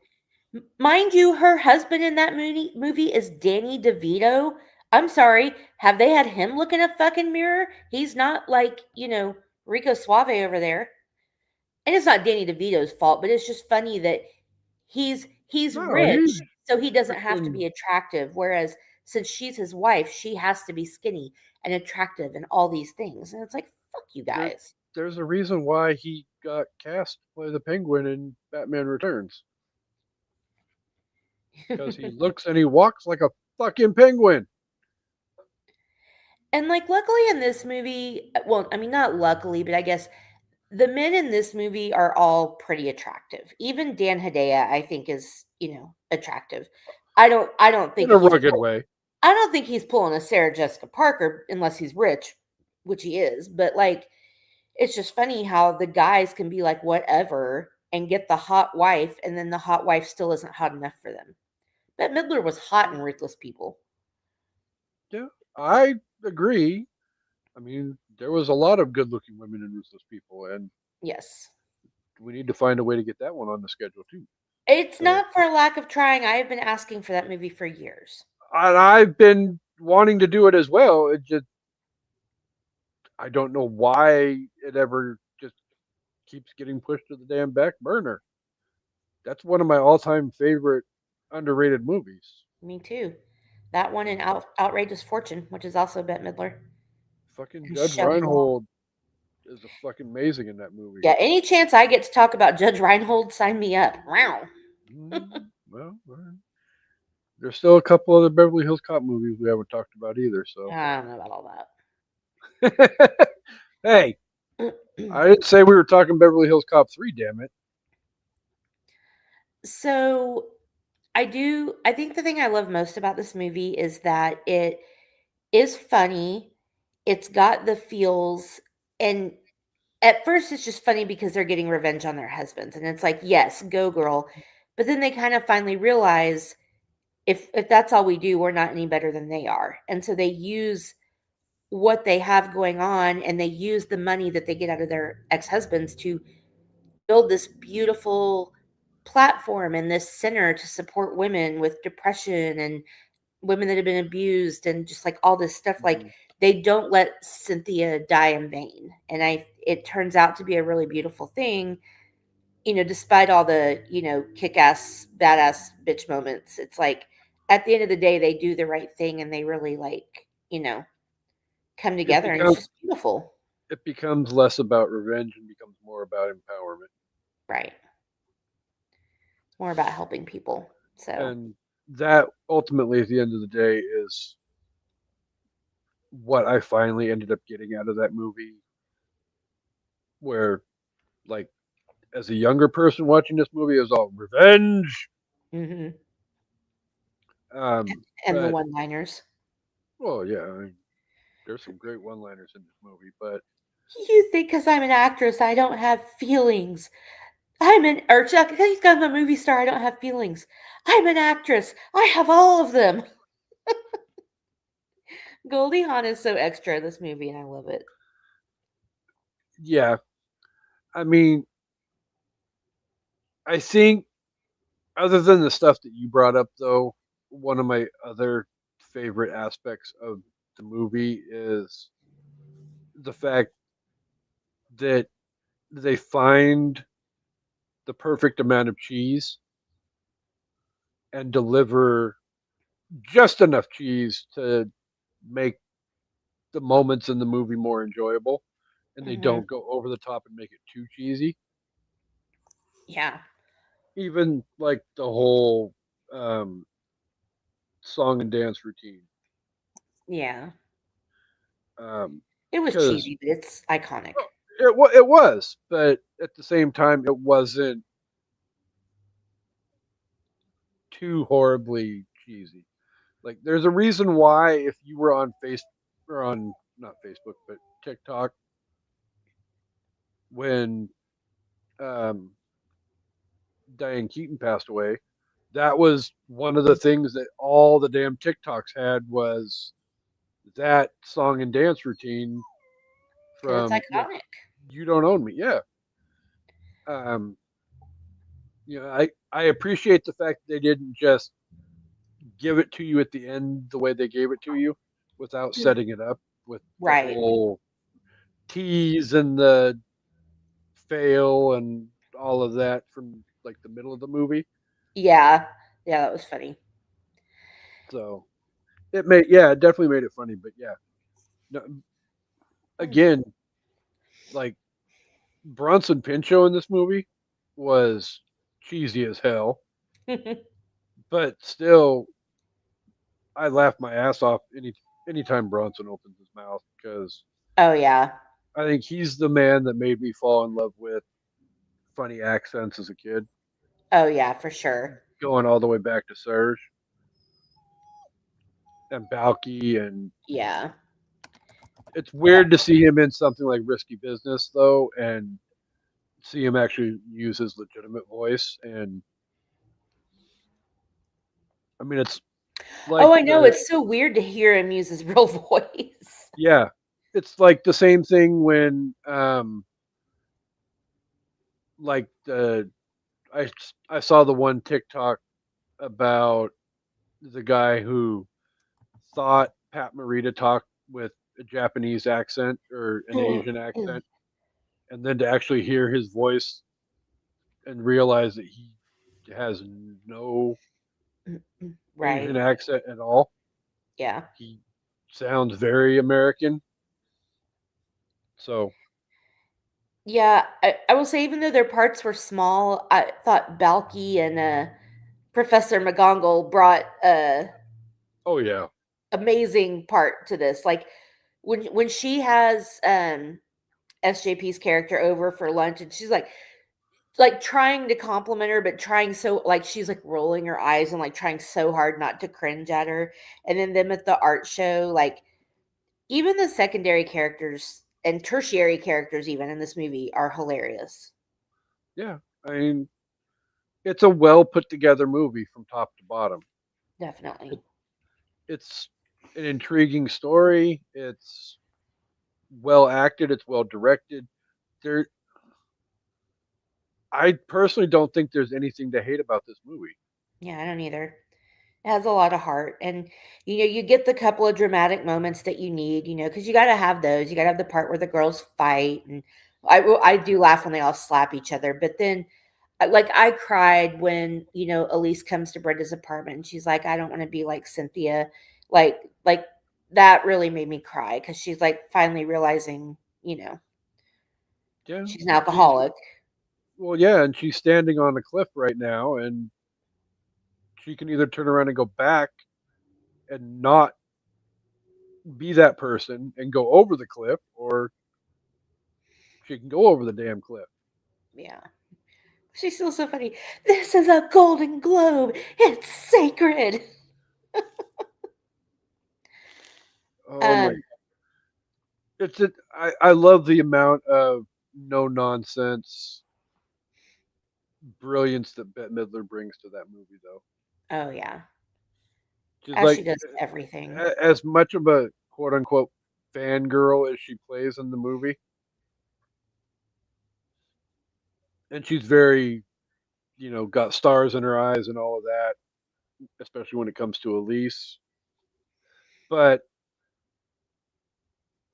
Mind you, her husband in that movie is Danny DeVito. I'm sorry. Have they had him look in a fucking mirror? He's not like, Rico Suave over there. And it's not Danny DeVito's fault, but it's just funny that he's No, he rich. So he doesn't have to Freaking be attractive. Whereas since she's his wife, she has to be skinny and attractive and all these things. And it's like, fuck you there, guys. there's a reason why he got cast to play the Penguin in Batman Returns because he looks and he walks like a fucking penguin. And like luckily in this movie, well, I mean not luckily, but I guess the men in this movie are all pretty attractive. Even Dan Hedaya, I think, is, attractive. I don't think In a he's rugged way. I don't think he's pulling a Sarah Jessica Parker unless he's rich, which he is. But like, it's just funny how the guys can be like whatever and get the hot wife, and then the hot wife still isn't hot enough for them. Bette Midler was hot in Ruthless People. Yeah, I agree. I mean, there was a lot of good-looking women in Ruthless People, and Yes. we need to find a way to get that one on the schedule too. It's So, not for a lack of trying. I have been asking for that movie for years. and I've been wanting to do it as well. It just I don't know why it ever just keeps getting pushed to the damn back burner. That's one of my all-time favorite underrated movies. Me too. That one and Um, Outrageous Fortune, which is also Bette Midler fucking and Judge Shelley Long. Reinhold is a fucking amazing in that movie. Yeah, any chance I get to talk about Judge Reinhold, sign me up. Wow. Well, all right. There's still a couple other Beverly Hills Cop movies we haven't talked about either. So, I don't know about all hey, that. I didn't say we were talking Beverly Hills Cop 3. Damn it! So I think the thing I love most about this movie is that it is funny. It's got the feels, and at first it's just funny because they're getting revenge on their husbands, and it's like, yes, go girl. But then they kind of finally realize if that's all we do, we're not any better than they are. And so they use what they have going on, and they use the money that they get out of their ex-husbands to build this beautiful platform and this center to support women with depression and women that have been abused and just like all this stuff. Like, Mhm. they don't let Cynthia die in vain, and it turns out to be a really beautiful thing, despite all the, kick-ass badass bitch moments. It's like at the end of the day they do the right thing, and they really like, come It together, and it's becomes just beautiful. it becomes less about revenge and becomes more about empowerment. Right. It's more about helping people. So And that ultimately, at the end of the day, is what I finally ended up getting out of that movie. Where, like, as a younger person watching this movie, it was all revenge. mhm. And the But one-liners. well, yeah, I mean, there's some great one-liners in this movie. But You think because I'm an actress, I don't have feelings. I'm an or Chuck, because I'm a movie star, I don't have feelings. I'm an actress. I have all of them. Goldie Hawn is so extra in this movie, and I love it. yeah, I mean, I think other than the stuff that you brought up, though, one of my other favorite aspects of the movie is the fact that they find the perfect amount of cheese and deliver just enough cheese to make the moments in the movie more enjoyable, and they Mhm. don't go over the top and make it too cheesy. Yeah. Even like the whole um, song and dance routine, Yeah. It was because cheesy, but it's iconic. it was, but at the same time, it wasn't too horribly cheesy. Like, there's a reason why if you were on Face or on not Facebook but TikTok when um, Diane Keaton passed away, that was one of the things that all the damn TikToks had was that song and dance routine Because it's from iconic. You Don't Own Me. Yeah. Um, I appreciate the fact that they didn't just give it to you at the end the way they gave it to you without setting it up with the Right. whole tease and the fail and all of that from like the middle of the movie. Yeah. Yeah, that was funny. So it definitely made it funny. But yeah, no, again, like Bronson Pinchot in this movie was cheesy as hell, but still, I laugh my ass off anytime Bronson opens his mouth because Oh yeah. I think he's the man that made me fall in love with funny accents as a kid, Oh yeah, for sure. going all the way back to Serge and Balky, and Yeah. it's weird to see him in something like Risky Business though, and see him actually use his legitimate voice. And I mean, it's Oh, like I know. It's so weird to hear him use his real voice. yeah, it's like the same thing when like the I saw the one TikTok about the guy who thought Pat Morita talked with a Japanese accent or an Asian accent, and then to actually hear his voice and realize that he has no Right. Asian accent at all. Yeah. He sounds very American. So Yeah. I will say, even though their parts were small, I thought Balky and Professor McGonagall brought oh yeah, amazing part to this. Like when she has SJP's character over for lunch, and she's like trying to compliment her, but trying so like she's like rolling her eyes and like trying so hard not to cringe at her. And then them at the art show, like even the secondary characters and tertiary characters even in this movie are hilarious. yeah. I mean, it's a well put together movie from top to bottom. Definitely. It's an intriguing story. It's well acted. It's well directed. There, I personally don't think there's anything to hate about this movie. Yeah, I don't either. It has a lot of heart, and you get the couple of dramatic moments that you need, because you got to have those. You got to have the part where the girls fight, and I do laugh when they all slap each other. But then, like I cried when Elise comes to Brenda's apartment, and she's like, "I don't want to be like Cynthia," like that really made me cry because she's like finally realizing, Yeah, she's an she's alcoholic. well, yeah, and she's standing on a cliff right now, and she can either turn around and go back and not be that person and go over the cliff, or she can go over the damn cliff. Yeah. She's still so funny. This is a golden globe. It's sacred. Oh my! Um, I love the amount of no nonsense brilliance that Bette Midler brings to that movie, though. oh yeah. She's As she like does everything. as much of a quote unquote fangirl as she plays in the movie, and she's very got stars in her eyes and all of that, especially when it comes to Elise. But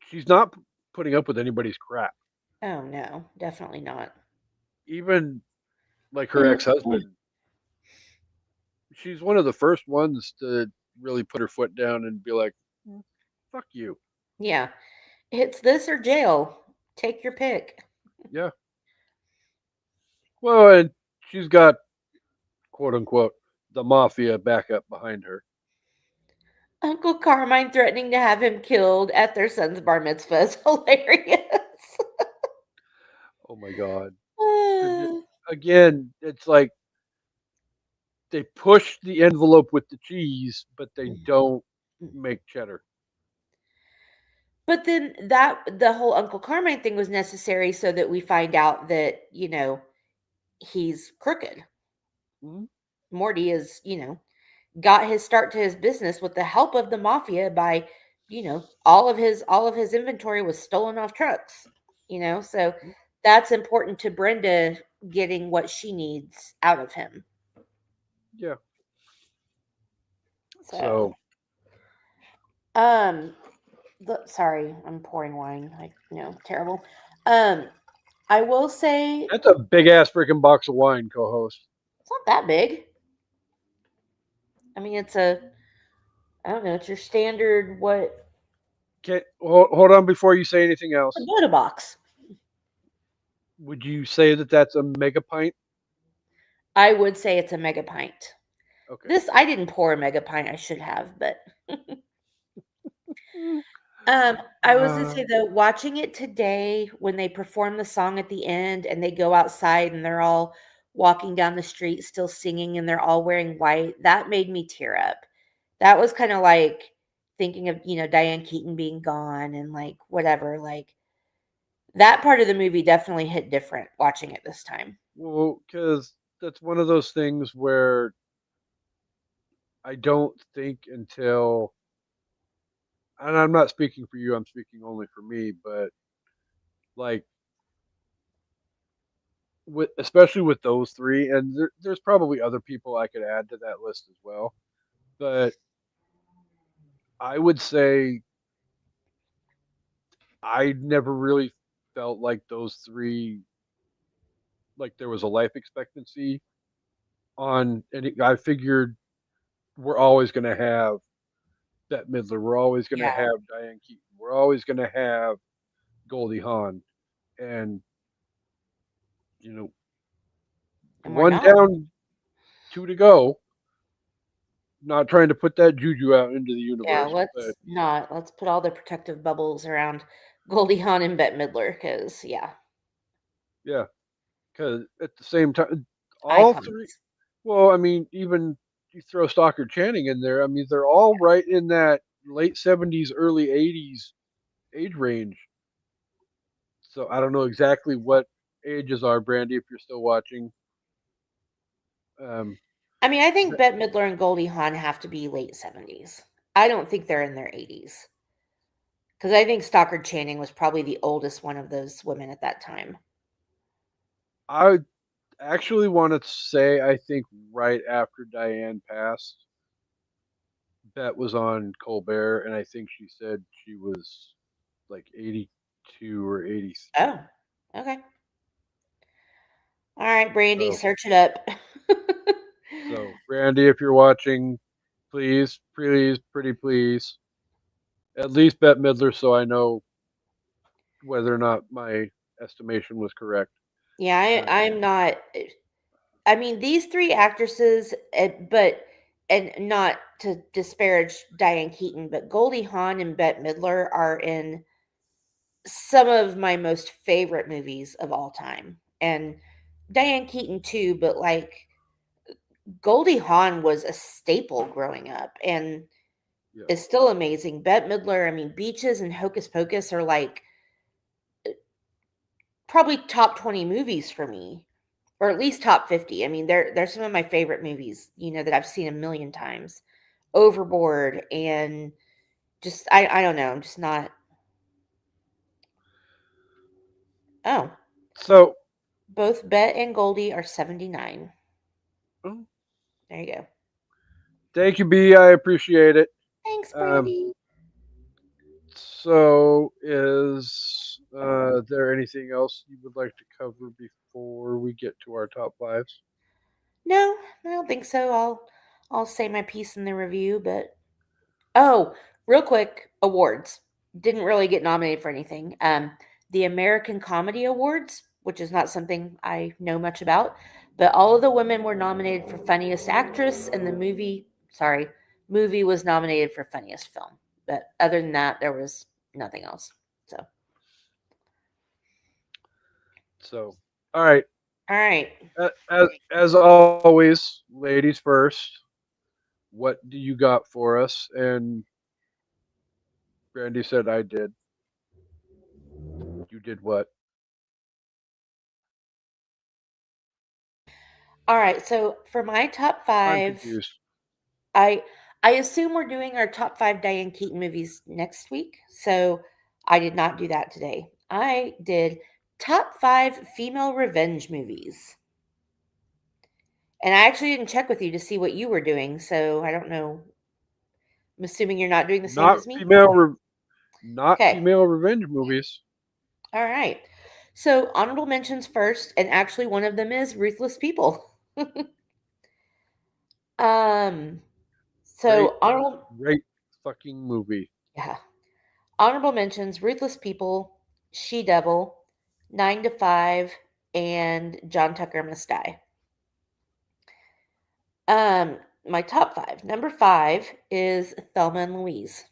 she's not putting up with anybody's crap. Oh no, definitely not. Even like her ex husband, she's one of the first ones to really put her foot down and be like, "Fuck you." Yeah. It's this or jail. Take your pick. Yeah. Well, and she's got quote unquote the mafia backup behind her. Uncle Carmine threatening to have him killed at their son's bar mitzvah is hilarious. Oh my god. Uh, Again, it's like they push the envelope with the cheese, but they don't make cheddar. but then the whole Uncle Carmine thing was necessary so that we find out that, he's crooked. Mhm. Morty is, got his start to his business with the help of the mafia by, all of his inventory was stolen off trucks, so that's important to Brenda getting what she needs out of him. Yeah. So, So um sorry, I'm pouring wine, like, terrible. Um I will say that's a big ass freaking box of wine, co-host. it's not that big. I mean, I don't know, it's your standard, what, Okay, hold on before you say anything a else. soda box. Would you say that that's a mega pint? I would say it's a mega pint. Okay. I didn't pour a mega pint, I should have, but Mm. I was gonna Uh, say though, watching it today when they perform the song at the end and they go outside and they're all walking down the street still singing and they're all wearing white, that made me tear up. That was kind of like thinking of, Diane Keaton being gone and like whatever, like that part of the movie definitely hit different watching it this time. well, because that's one of those things where I don't think until, and I'm not speaking for you, I'm speaking only for me, but like with especially with those three, and there's probably other people I could add to that list as well, but I would say I never really felt like those three, like there was a life expectancy on, and I figured we're always going to have Bette Midler, we're always going to Yeah. have Diane Keaton, we're always going to have Goldie Hawn, and you know, And we're one not. down, two to go. Not trying to put that juju out into the Yeah, universe, but let's not. Let's put all the protective bubbles around Goldie Hawn and Bette Midler because, yeah, yeah, because at the same time, all three. icons. Well, I mean, even you throw Stockard Channing in there. I mean, they're all right in that late '70s, early '80s age range. So I don't know exactly what ages are, Brandy, if you're still watching. Um, I mean, I think but Bette Midler and Goldie Hawn have to be late 70s. I don't think they're in their 80s because I think Stockard Channing was probably the oldest one of those women at that time. I actually want to say I think right after Diane passed, Bet was on Colbert, and I think she said she was like 82 or 83. Oh, okay. All right, Brandy, So, search it up. so Brandy, if you're watching, please, please, pretty please, at least Bet Midler, so I know whether or not my estimation was correct. Yeah, But I'm not. I mean, these three actresses, but and not to disparage Diane Keaton, but Goldie Hawn and Bette Midler are in some of my most favorite movies of all time, and Diane Keaton too. But like Goldie Hawn was a staple growing up, and yeah, is still amazing. Bette Midler, I mean, Beaches and Hocus Pocus are like probably top 20 movies for me, or at least top 50. I mean, they're some of my favorite movies, that I've seen a million times. Overboard and just I don't know, I'm just not. Oh, so both Bet and Goldie are 79. oh, There you go. thank you, B. I appreciate it. Thanks, Um, Brandy. so is there anything else you would like to cover before we get to our top fives? No, I don't think so. I'll say my piece in the review, but oh, real quick, awards. Didn't really get nominated for anything. The American Comedy Awards, which is not something I know much about, but all of the women were nominated for funniest actress, and the movie was nominated for funniest film. But other than that, there was nothing else. So, So, all right. all right. As always, ladies first. What do you got for us? And Brandy said I did. You did what? All right. So, for my top I'm 5, confused. I I assume we're doing our top 5 Diane Keaton movies next week. So I did not do that today. I did top 5 female revenge movies. And I actually didn't check with you to see what you were doing, so I don't know. I'm assuming you're not doing the same Not as me. not Okay. female revenge movies. All right. So honorable mentions first, and actually one of them is Ruthless People. um Great, So honorable, great fucking movie. yeah, honorable mentions: Ruthless People, She Devil, 9 to 5, and John Tucker Must Die. My top five. Number 5 is Thelma and Louise.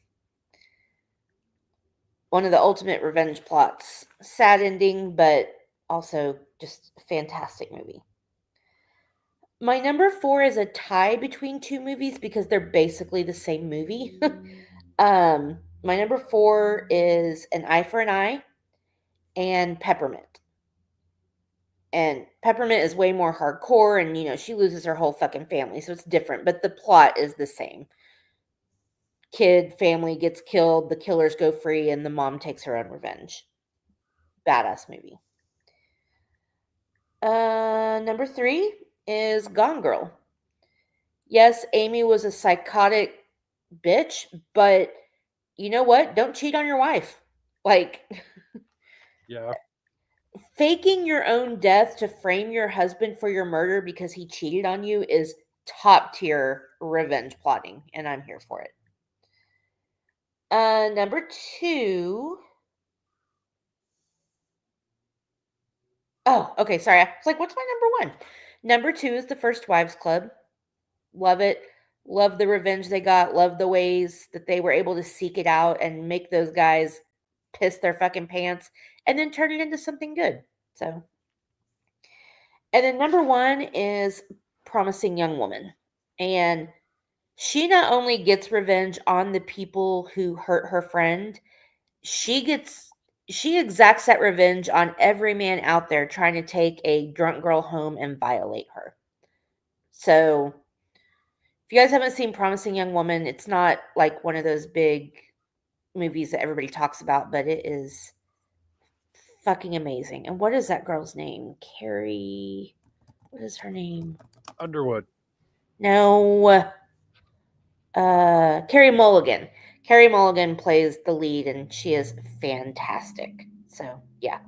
One of the ultimate revenge plots. Sad ending, but also just a fantastic movie. My number 4 is a tie between two movies because they're basically the same movie. My number 4 is An Eye for an Eye and Peppermint. And Peppermint is way more hardcore, and she loses her whole fucking family, so it's different, but the plot is the same. Kid family gets killed, the killers go free, and the mom takes her own revenge. Badass movie. Number 3 is Gone Girl. Yes, Amy was a psychotic bitch, but you know what? Don't cheat on your wife. Like, Yeah. faking your own death to frame your husband for your murder because he cheated on you is top tier revenge plotting, and I'm here for it. Number 2. Oh, okay. Sorry. I was like, what's my number 1? Number 2 is The First Wives Club. Love it. Love the revenge they got. Love the ways that they were able to seek it out and make those guys piss their fucking pants and then turn it into something good. So, and then number 1 is Promising Young Woman. And she not only gets revenge on the people who hurt her friend, she exacts that revenge on every man out there trying to take a drunk girl home and violate her. So, if you guys haven't seen Promising Young Woman, it's not like one of those big movies that everybody talks about, but it is fucking amazing. And what is that girl's name? Carrie. What is her name? Underwood. No. Carrie Mulligan. Carrie Mulligan plays the lead, and she is fantastic. So, yeah.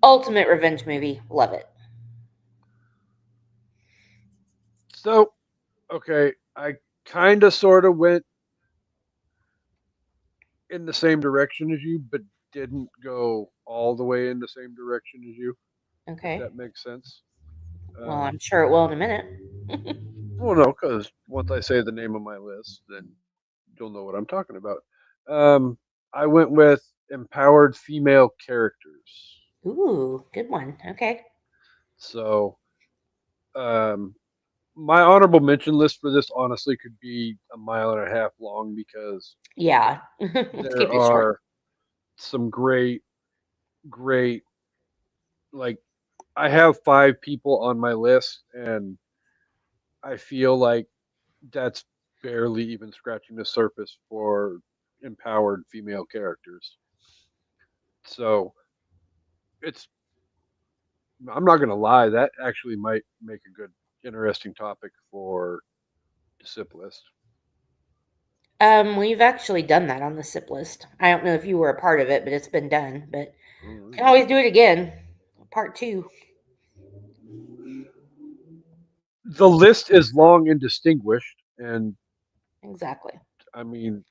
Ultimate revenge movie. Love it. So, okay, I kind of sort of went in the same direction as you, but didn't go all the way in the same direction as you, if Okay. that makes sense. Well, I'm Um, sure it will in a minute. well, no, because once I say the name of my list, then you'll know what I'm talking about. Um, I went with empowered female characters. Ooh, good one. Okay. So, um, my honorable mention list for this honestly could be a mile and a half long because Yeah. Let's there keep it short. are some great, like, I have 5 people on my list, and I feel like that's barely even scratching the surface for empowered female characters. So it's I'm not gonna lie, that actually might make a good, interesting topic for the SIP list. We've actually done that on the SIP list. I don't know if you were a part of it, but it's been done. But Mm. can always do it again. Part 2. The list is long and distinguished, and Exactly. I mean,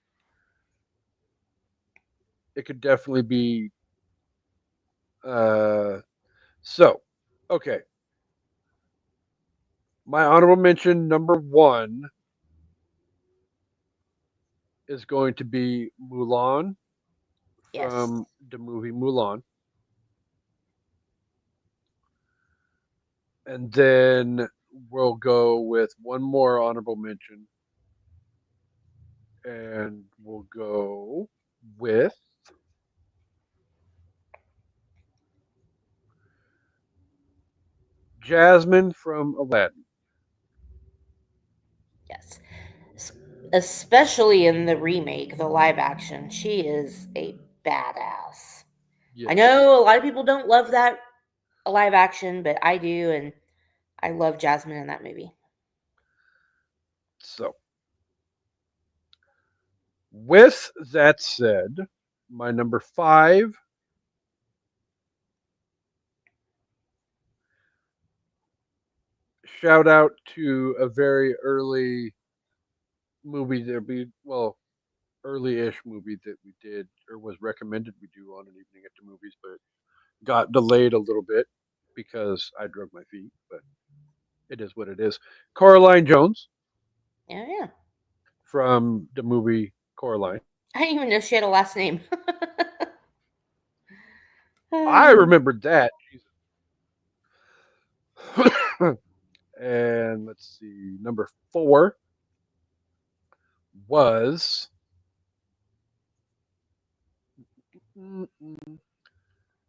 it could definitely be. Uh, so, okay, my honorable mention number 1 is going to be Mulan Yes. from the movie Mulan. And then we'll go with one more honorable mention. And we'll go with Jasmine from Aladdin. Yes. S- Especially in the remake, the live action. She is a badass. I Yes. know a lot of people don't love that live action, but I do, and I love Jasmine in that movie. So, with that said, my number 5, shout out to a very early movie there'd be early-ish movie that we did or was recommended we do on an evening at the movies, but got delayed a little bit because I drug my feet. But it is what it is. Coraline Jones Yeah, yeah. from the movie Coraline. I didn't even know she had a last name. I remembered that. And let's see, number 4 was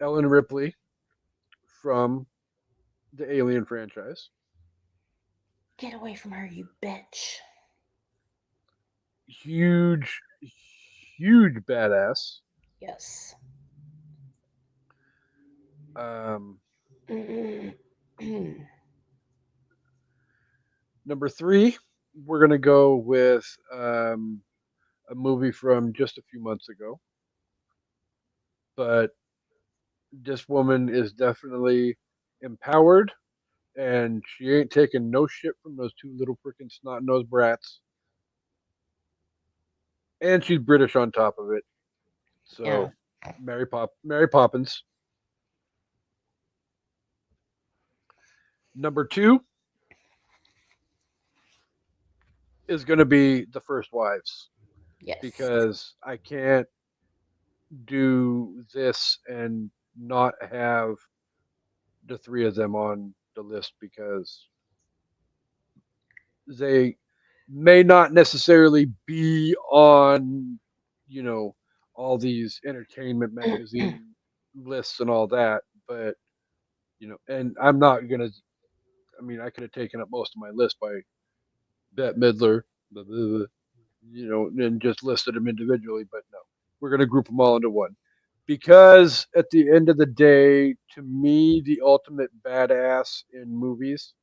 Ellen Ripley from the Alien franchise. Get away from her, you bitch. Huge, huge badass. Yes. Um, Mm-mm. Number 3, we're gonna go with a movie from just a few months ago, but this woman is definitely empowered, and she ain't taking no shit from those two little freaking snot nosed brats. And she's British on top of it. Yeah. So Mary Poppins. Number 2 is going to be The First Wives Yes. because I can't do this and not have the three of them on the list because they may not necessarily be on, you know, all these entertainment magazine lists and all that, but and I'm not gonna. I mean, I could have taken up most of my list by Bette Midler, blah, blah, blah, and just listed them individually, but no, we're gonna group them all into one because at the end of the day, to me, the ultimate badass in movies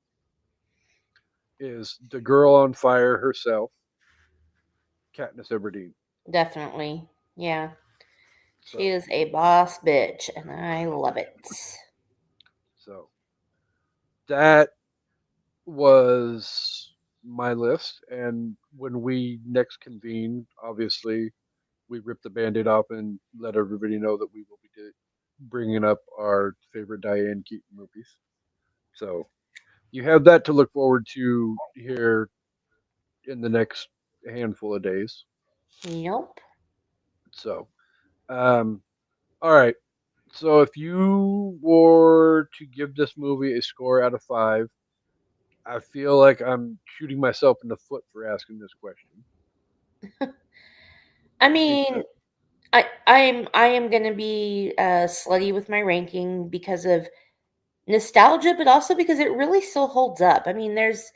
is the girl on fire herself, Katniss Everdeen. Definitely. Yeah. She So, is a boss bitch, and I love it. so that was my list. And when we next convene, obviously, we rip the band-aid off and let everybody know that we will be bringing up our favorite Diane Keaton movies. So you have that to look forward to here in the next handful of days. Nope. So, um, all right. So if you were to give this movie a score out of 5, I feel like I'm shooting myself in the foot for asking this question I mean, because I am gonna be slutty with my ranking because of nostalgia, but also because it really still holds up. I mean, there's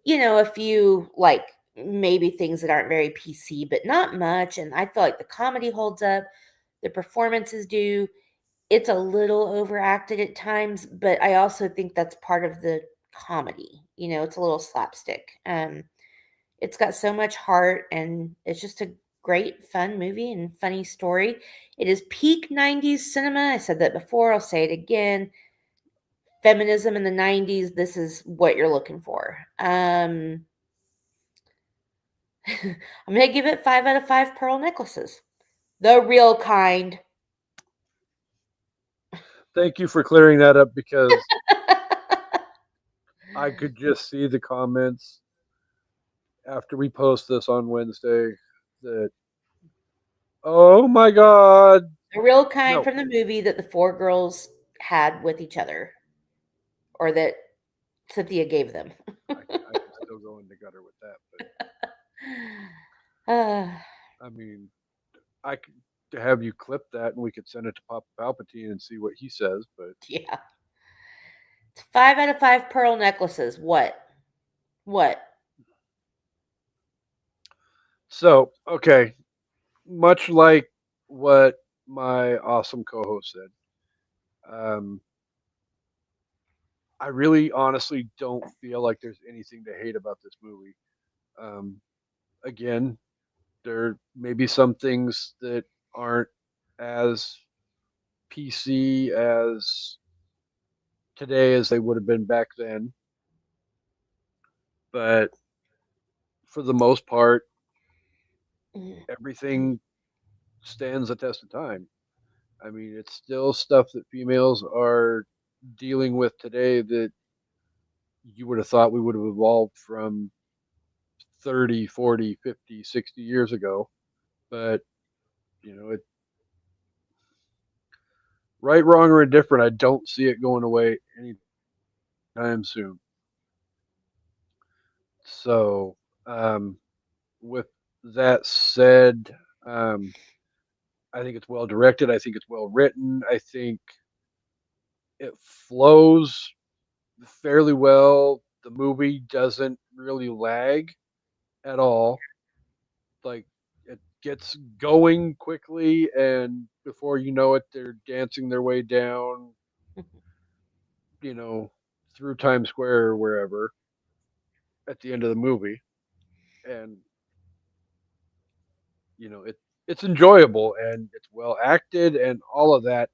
a few like maybe things that aren't very PC, but not much. And I feel like the comedy holds up, the performances do. It's a little overacted at times, but I also think that's part of the comedy. It's a little slapstick. It's got so much heart, and it's just a great, fun movie and funny story. It is peak 90s cinema. I said that before, I'll say it again. Feminism in the 90s, this is what you're looking for. I'm going to give it 5 out of 5 pearl necklaces. The real kind. thank you for clearing that up because I could just see the comments after we post this on Wednesday that oh my god, The real kind no, from the movie that the 4 girls had with each other, or that Cynthia gave them. I can still go in the gutter with that, but uh, I mean, I could have you clip that and we could send it to Papa Palpatine and see what he says. But yeah. It's 5 out of 5 pearl necklaces. What? What? so, okay, much like what my awesome co-host said, I really honestly don't feel like there's anything to hate about this movie. Um, Again, there may be some things that aren't as PC as today as they would have been back then, but for the most part, everything stands the test of time. I mean, it's still stuff that females are dealing with today that you would have thought we would have evolved from 30, 40, 50, 60 years ago. But, it right, wrong, or indifferent, I don't see it going away anytime soon. So, with that said, um, I think it's well directed. I think it's well written. I think it flows fairly well. The movie doesn't really lag at all. Like, it gets going quickly, and before you know it, they're dancing their way down, you know, through Times Square or wherever at the end of the movie, and it's enjoyable and it's well acted and all of that.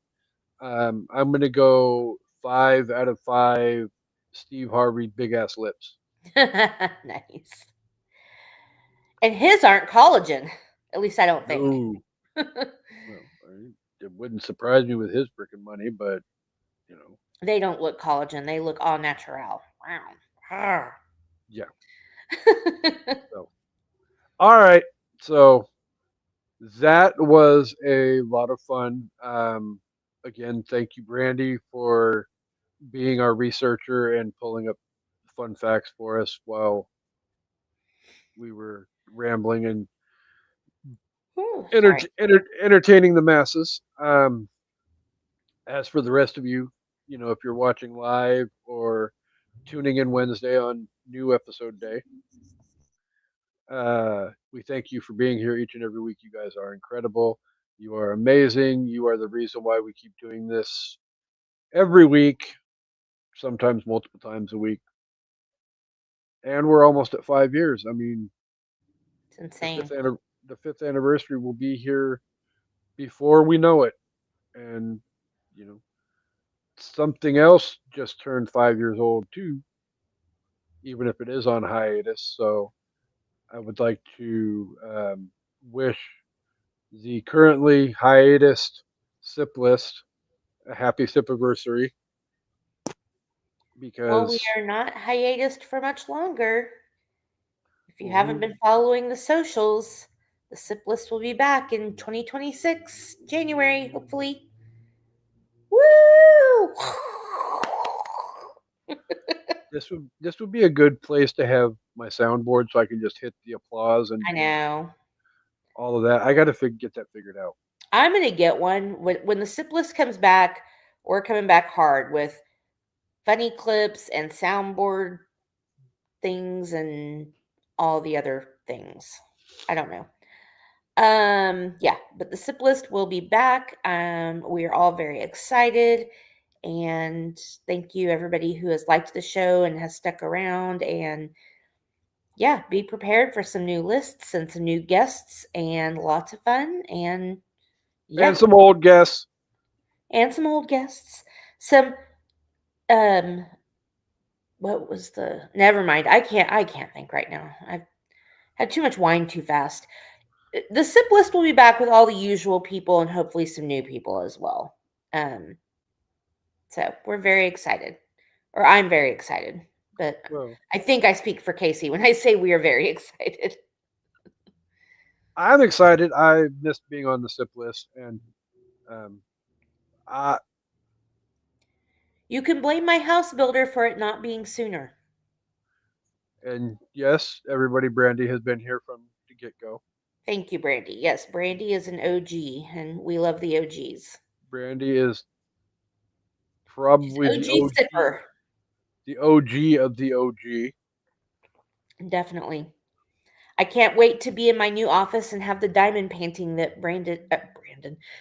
I'm gonna go 5 out of 5. Steve Harvey big ass lips. Nice. And his aren't collagen. At least I don't think. No, well, it wouldn't surprise me with his freaking money, but you know, They don't look collagen. They look all natural. Wow. yeah. So, all right, so that was a lot of fun. Again, thank you, Brandy, for being our researcher and pulling up fun facts for us while we were rambling and Ooh, sorry. entertaining the masses. As for the rest of you, if you're watching live or tuning in Wednesday on new episode day, we thank you for being here each and every week. You guys are incredible. You are amazing. You are the reason why we keep doing this every week, sometimes multiple times a week. And we're almost at 5 years. I mean, It's the fifth insane. the fifth anniversary will be here before we know it. And you know, something else just turned 5 years old too, even if it is on hiatus. So I would like to wish the currently hiatus sip list a happy sip anniversary Well, we because are not hiatused for much longer. If you haven't ooh, been following the socials, the SIP list will be back in 2026, January, hopefully. Woo! this would be a good place to have my soundboard so I can just hit the applause and I know. all of that. I got to get that figured out. I'm going to get one when the SIP list comes back. We're coming back hard with funny clips and soundboard things and all the other things. I don't know. Yeah, but the SIP list will be back. We are all very excited, and thank you everybody who has liked the show and has stuck around. And yeah, be prepared for some new lists and some new guests and lots of fun. And yeah, And some old guests. and some old guests. Some um, what was the? Never mind. I can't think right now. I've had too much wine too fast. The SIP list will be back with all the usual people and hopefully some new people as well. Um, so we're very excited, or I'm very excited. But Well, I think I speak for Casey when I say we are very excited. I'm excited. I missed being on the sip list, and um, I, You can blame my house builder for it not being sooner. and yes, everybody, Brandy has been here from the get go. Thank you, Brandy. Yes, Brandy is an OG, and we love the OGs. Brandy is She's probably an OG sipper, the OG of the OG. definitely. I can't wait to be in my new office and have the diamond painting that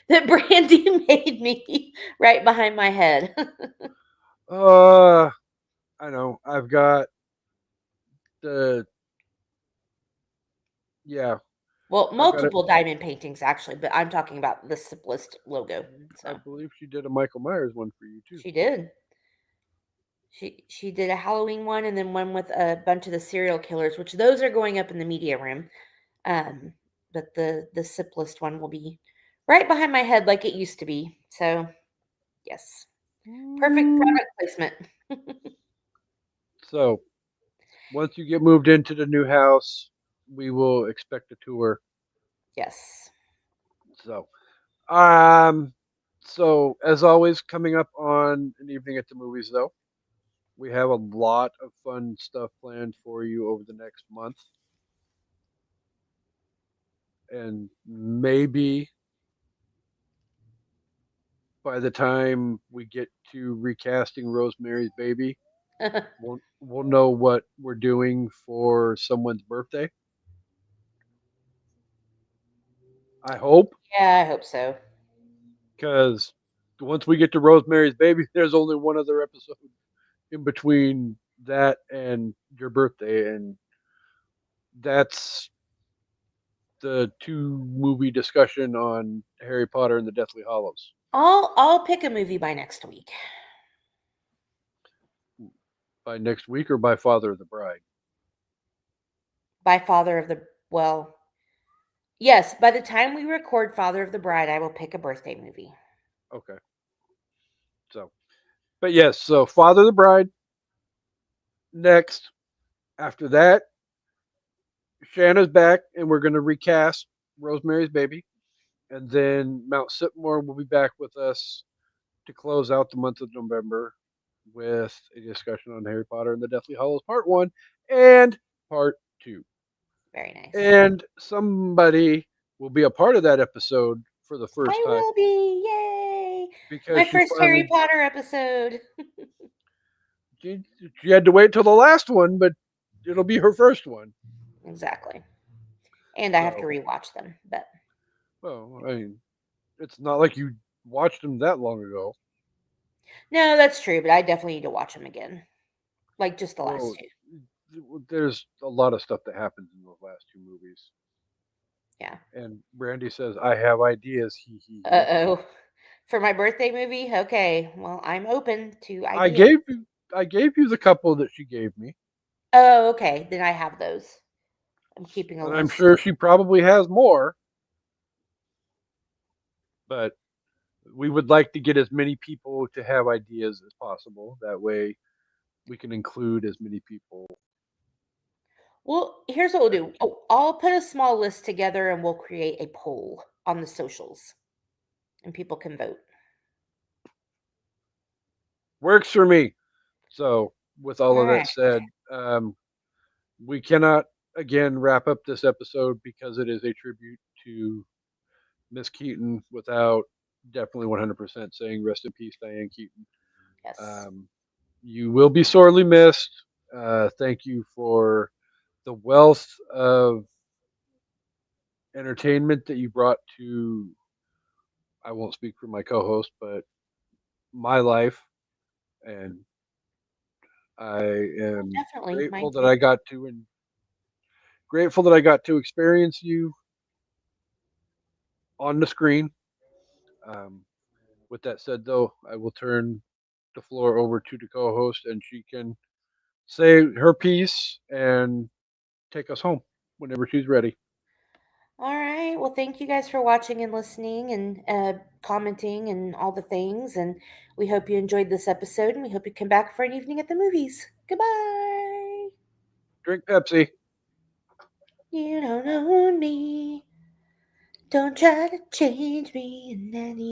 that Brandy made me right behind my head. Uh, I know. I've got the yeah. Well, I've got it. multiple diamond paintings actually, but I'm talking about the simplest logo. I So believe she did a Michael Myers one for you too. she did. She did a Halloween one and then one with a bunch of the serial killers, which those are going up in the media room. Um, but the simplest one will be right behind my head like it used to be. So, yes. Perfect product placement. So once you get moved into the new house, we will expect a tour. Yes. So, um, so as always, coming up on an evening at the movies, though, we have a lot of fun stuff planned for you over the next month, and maybe by the time we get to recasting Rosemary's Baby, we'll know what we're doing for someone's birthday. I hope, Yeah, I hope so. because once we get to Rosemary's Baby, there's only one other episode in between that and your birthday, and that's the two movie discussion on Harry Potter and the Deathly Hollows. I'll pick a movie by next week. By next week or by Father of the Bride? By Father of the well, yes, by the time we record Father of the Bride, I will pick a birthday movie. Okay. So, but yes, so Father of the Bride next. After that, Shanna's back, and we're going to recast Rosemary's Baby. And then Mount Sitmore will be back with us to close out the month of November with a discussion on Harry Potter and the Deathly Hallows Part 1 and Part 2. Very nice. And somebody will be a part of that episode for the first I time will be. Yay. because My she first finally Harry Potter episode. she had to wait till the last one, but it'll be her first one. Exactly. And I have to So, rewatch them, but well, I mean, it's not like you watched them that long ago. no, that's true, but I definitely need to watch them again. Like just the last Well, two. there's a lot of stuff that happens in those last two movies. Yeah. And Brandy says, "I have ideas." He. Uh-oh. For my birthday movie? Okay. Well, I'm open to I ideas. gave you, I gave you the couple that she gave me, Oh, okay. Then I have those. I'm keeping a and I'm list. sure she probably has more. But we would like to get as many people to have ideas as possible. That way, we can include as many people. Well, here's what we'll do. Oh, I'll put a small list together and we'll create a poll on the socials and people can vote. Works for me. So, with all All of that right. said, we cannot again wrap up this episode because it is a tribute to Miss Keaton without definitely 100% saying rest in peace, Diane Keaton. Yes. You will be sorely missed. Thank you for the wealth of entertainment that you brought to, I won't speak for my co-host, but my life, and I am Definitely. Mine grateful that too. I got to and grateful that I got to experience you on the screen. Um, with that said, though, I will turn the floor over to the co-host, and she can say her piece and take us home whenever she's ready. All right. Well, thank you guys for watching and listening and commenting and all the things. And we hope you enjoyed this episode and we hope you come back for an evening at the movies. Goodbye. Drink Pepsi. You don't own me. Don't try to change me in any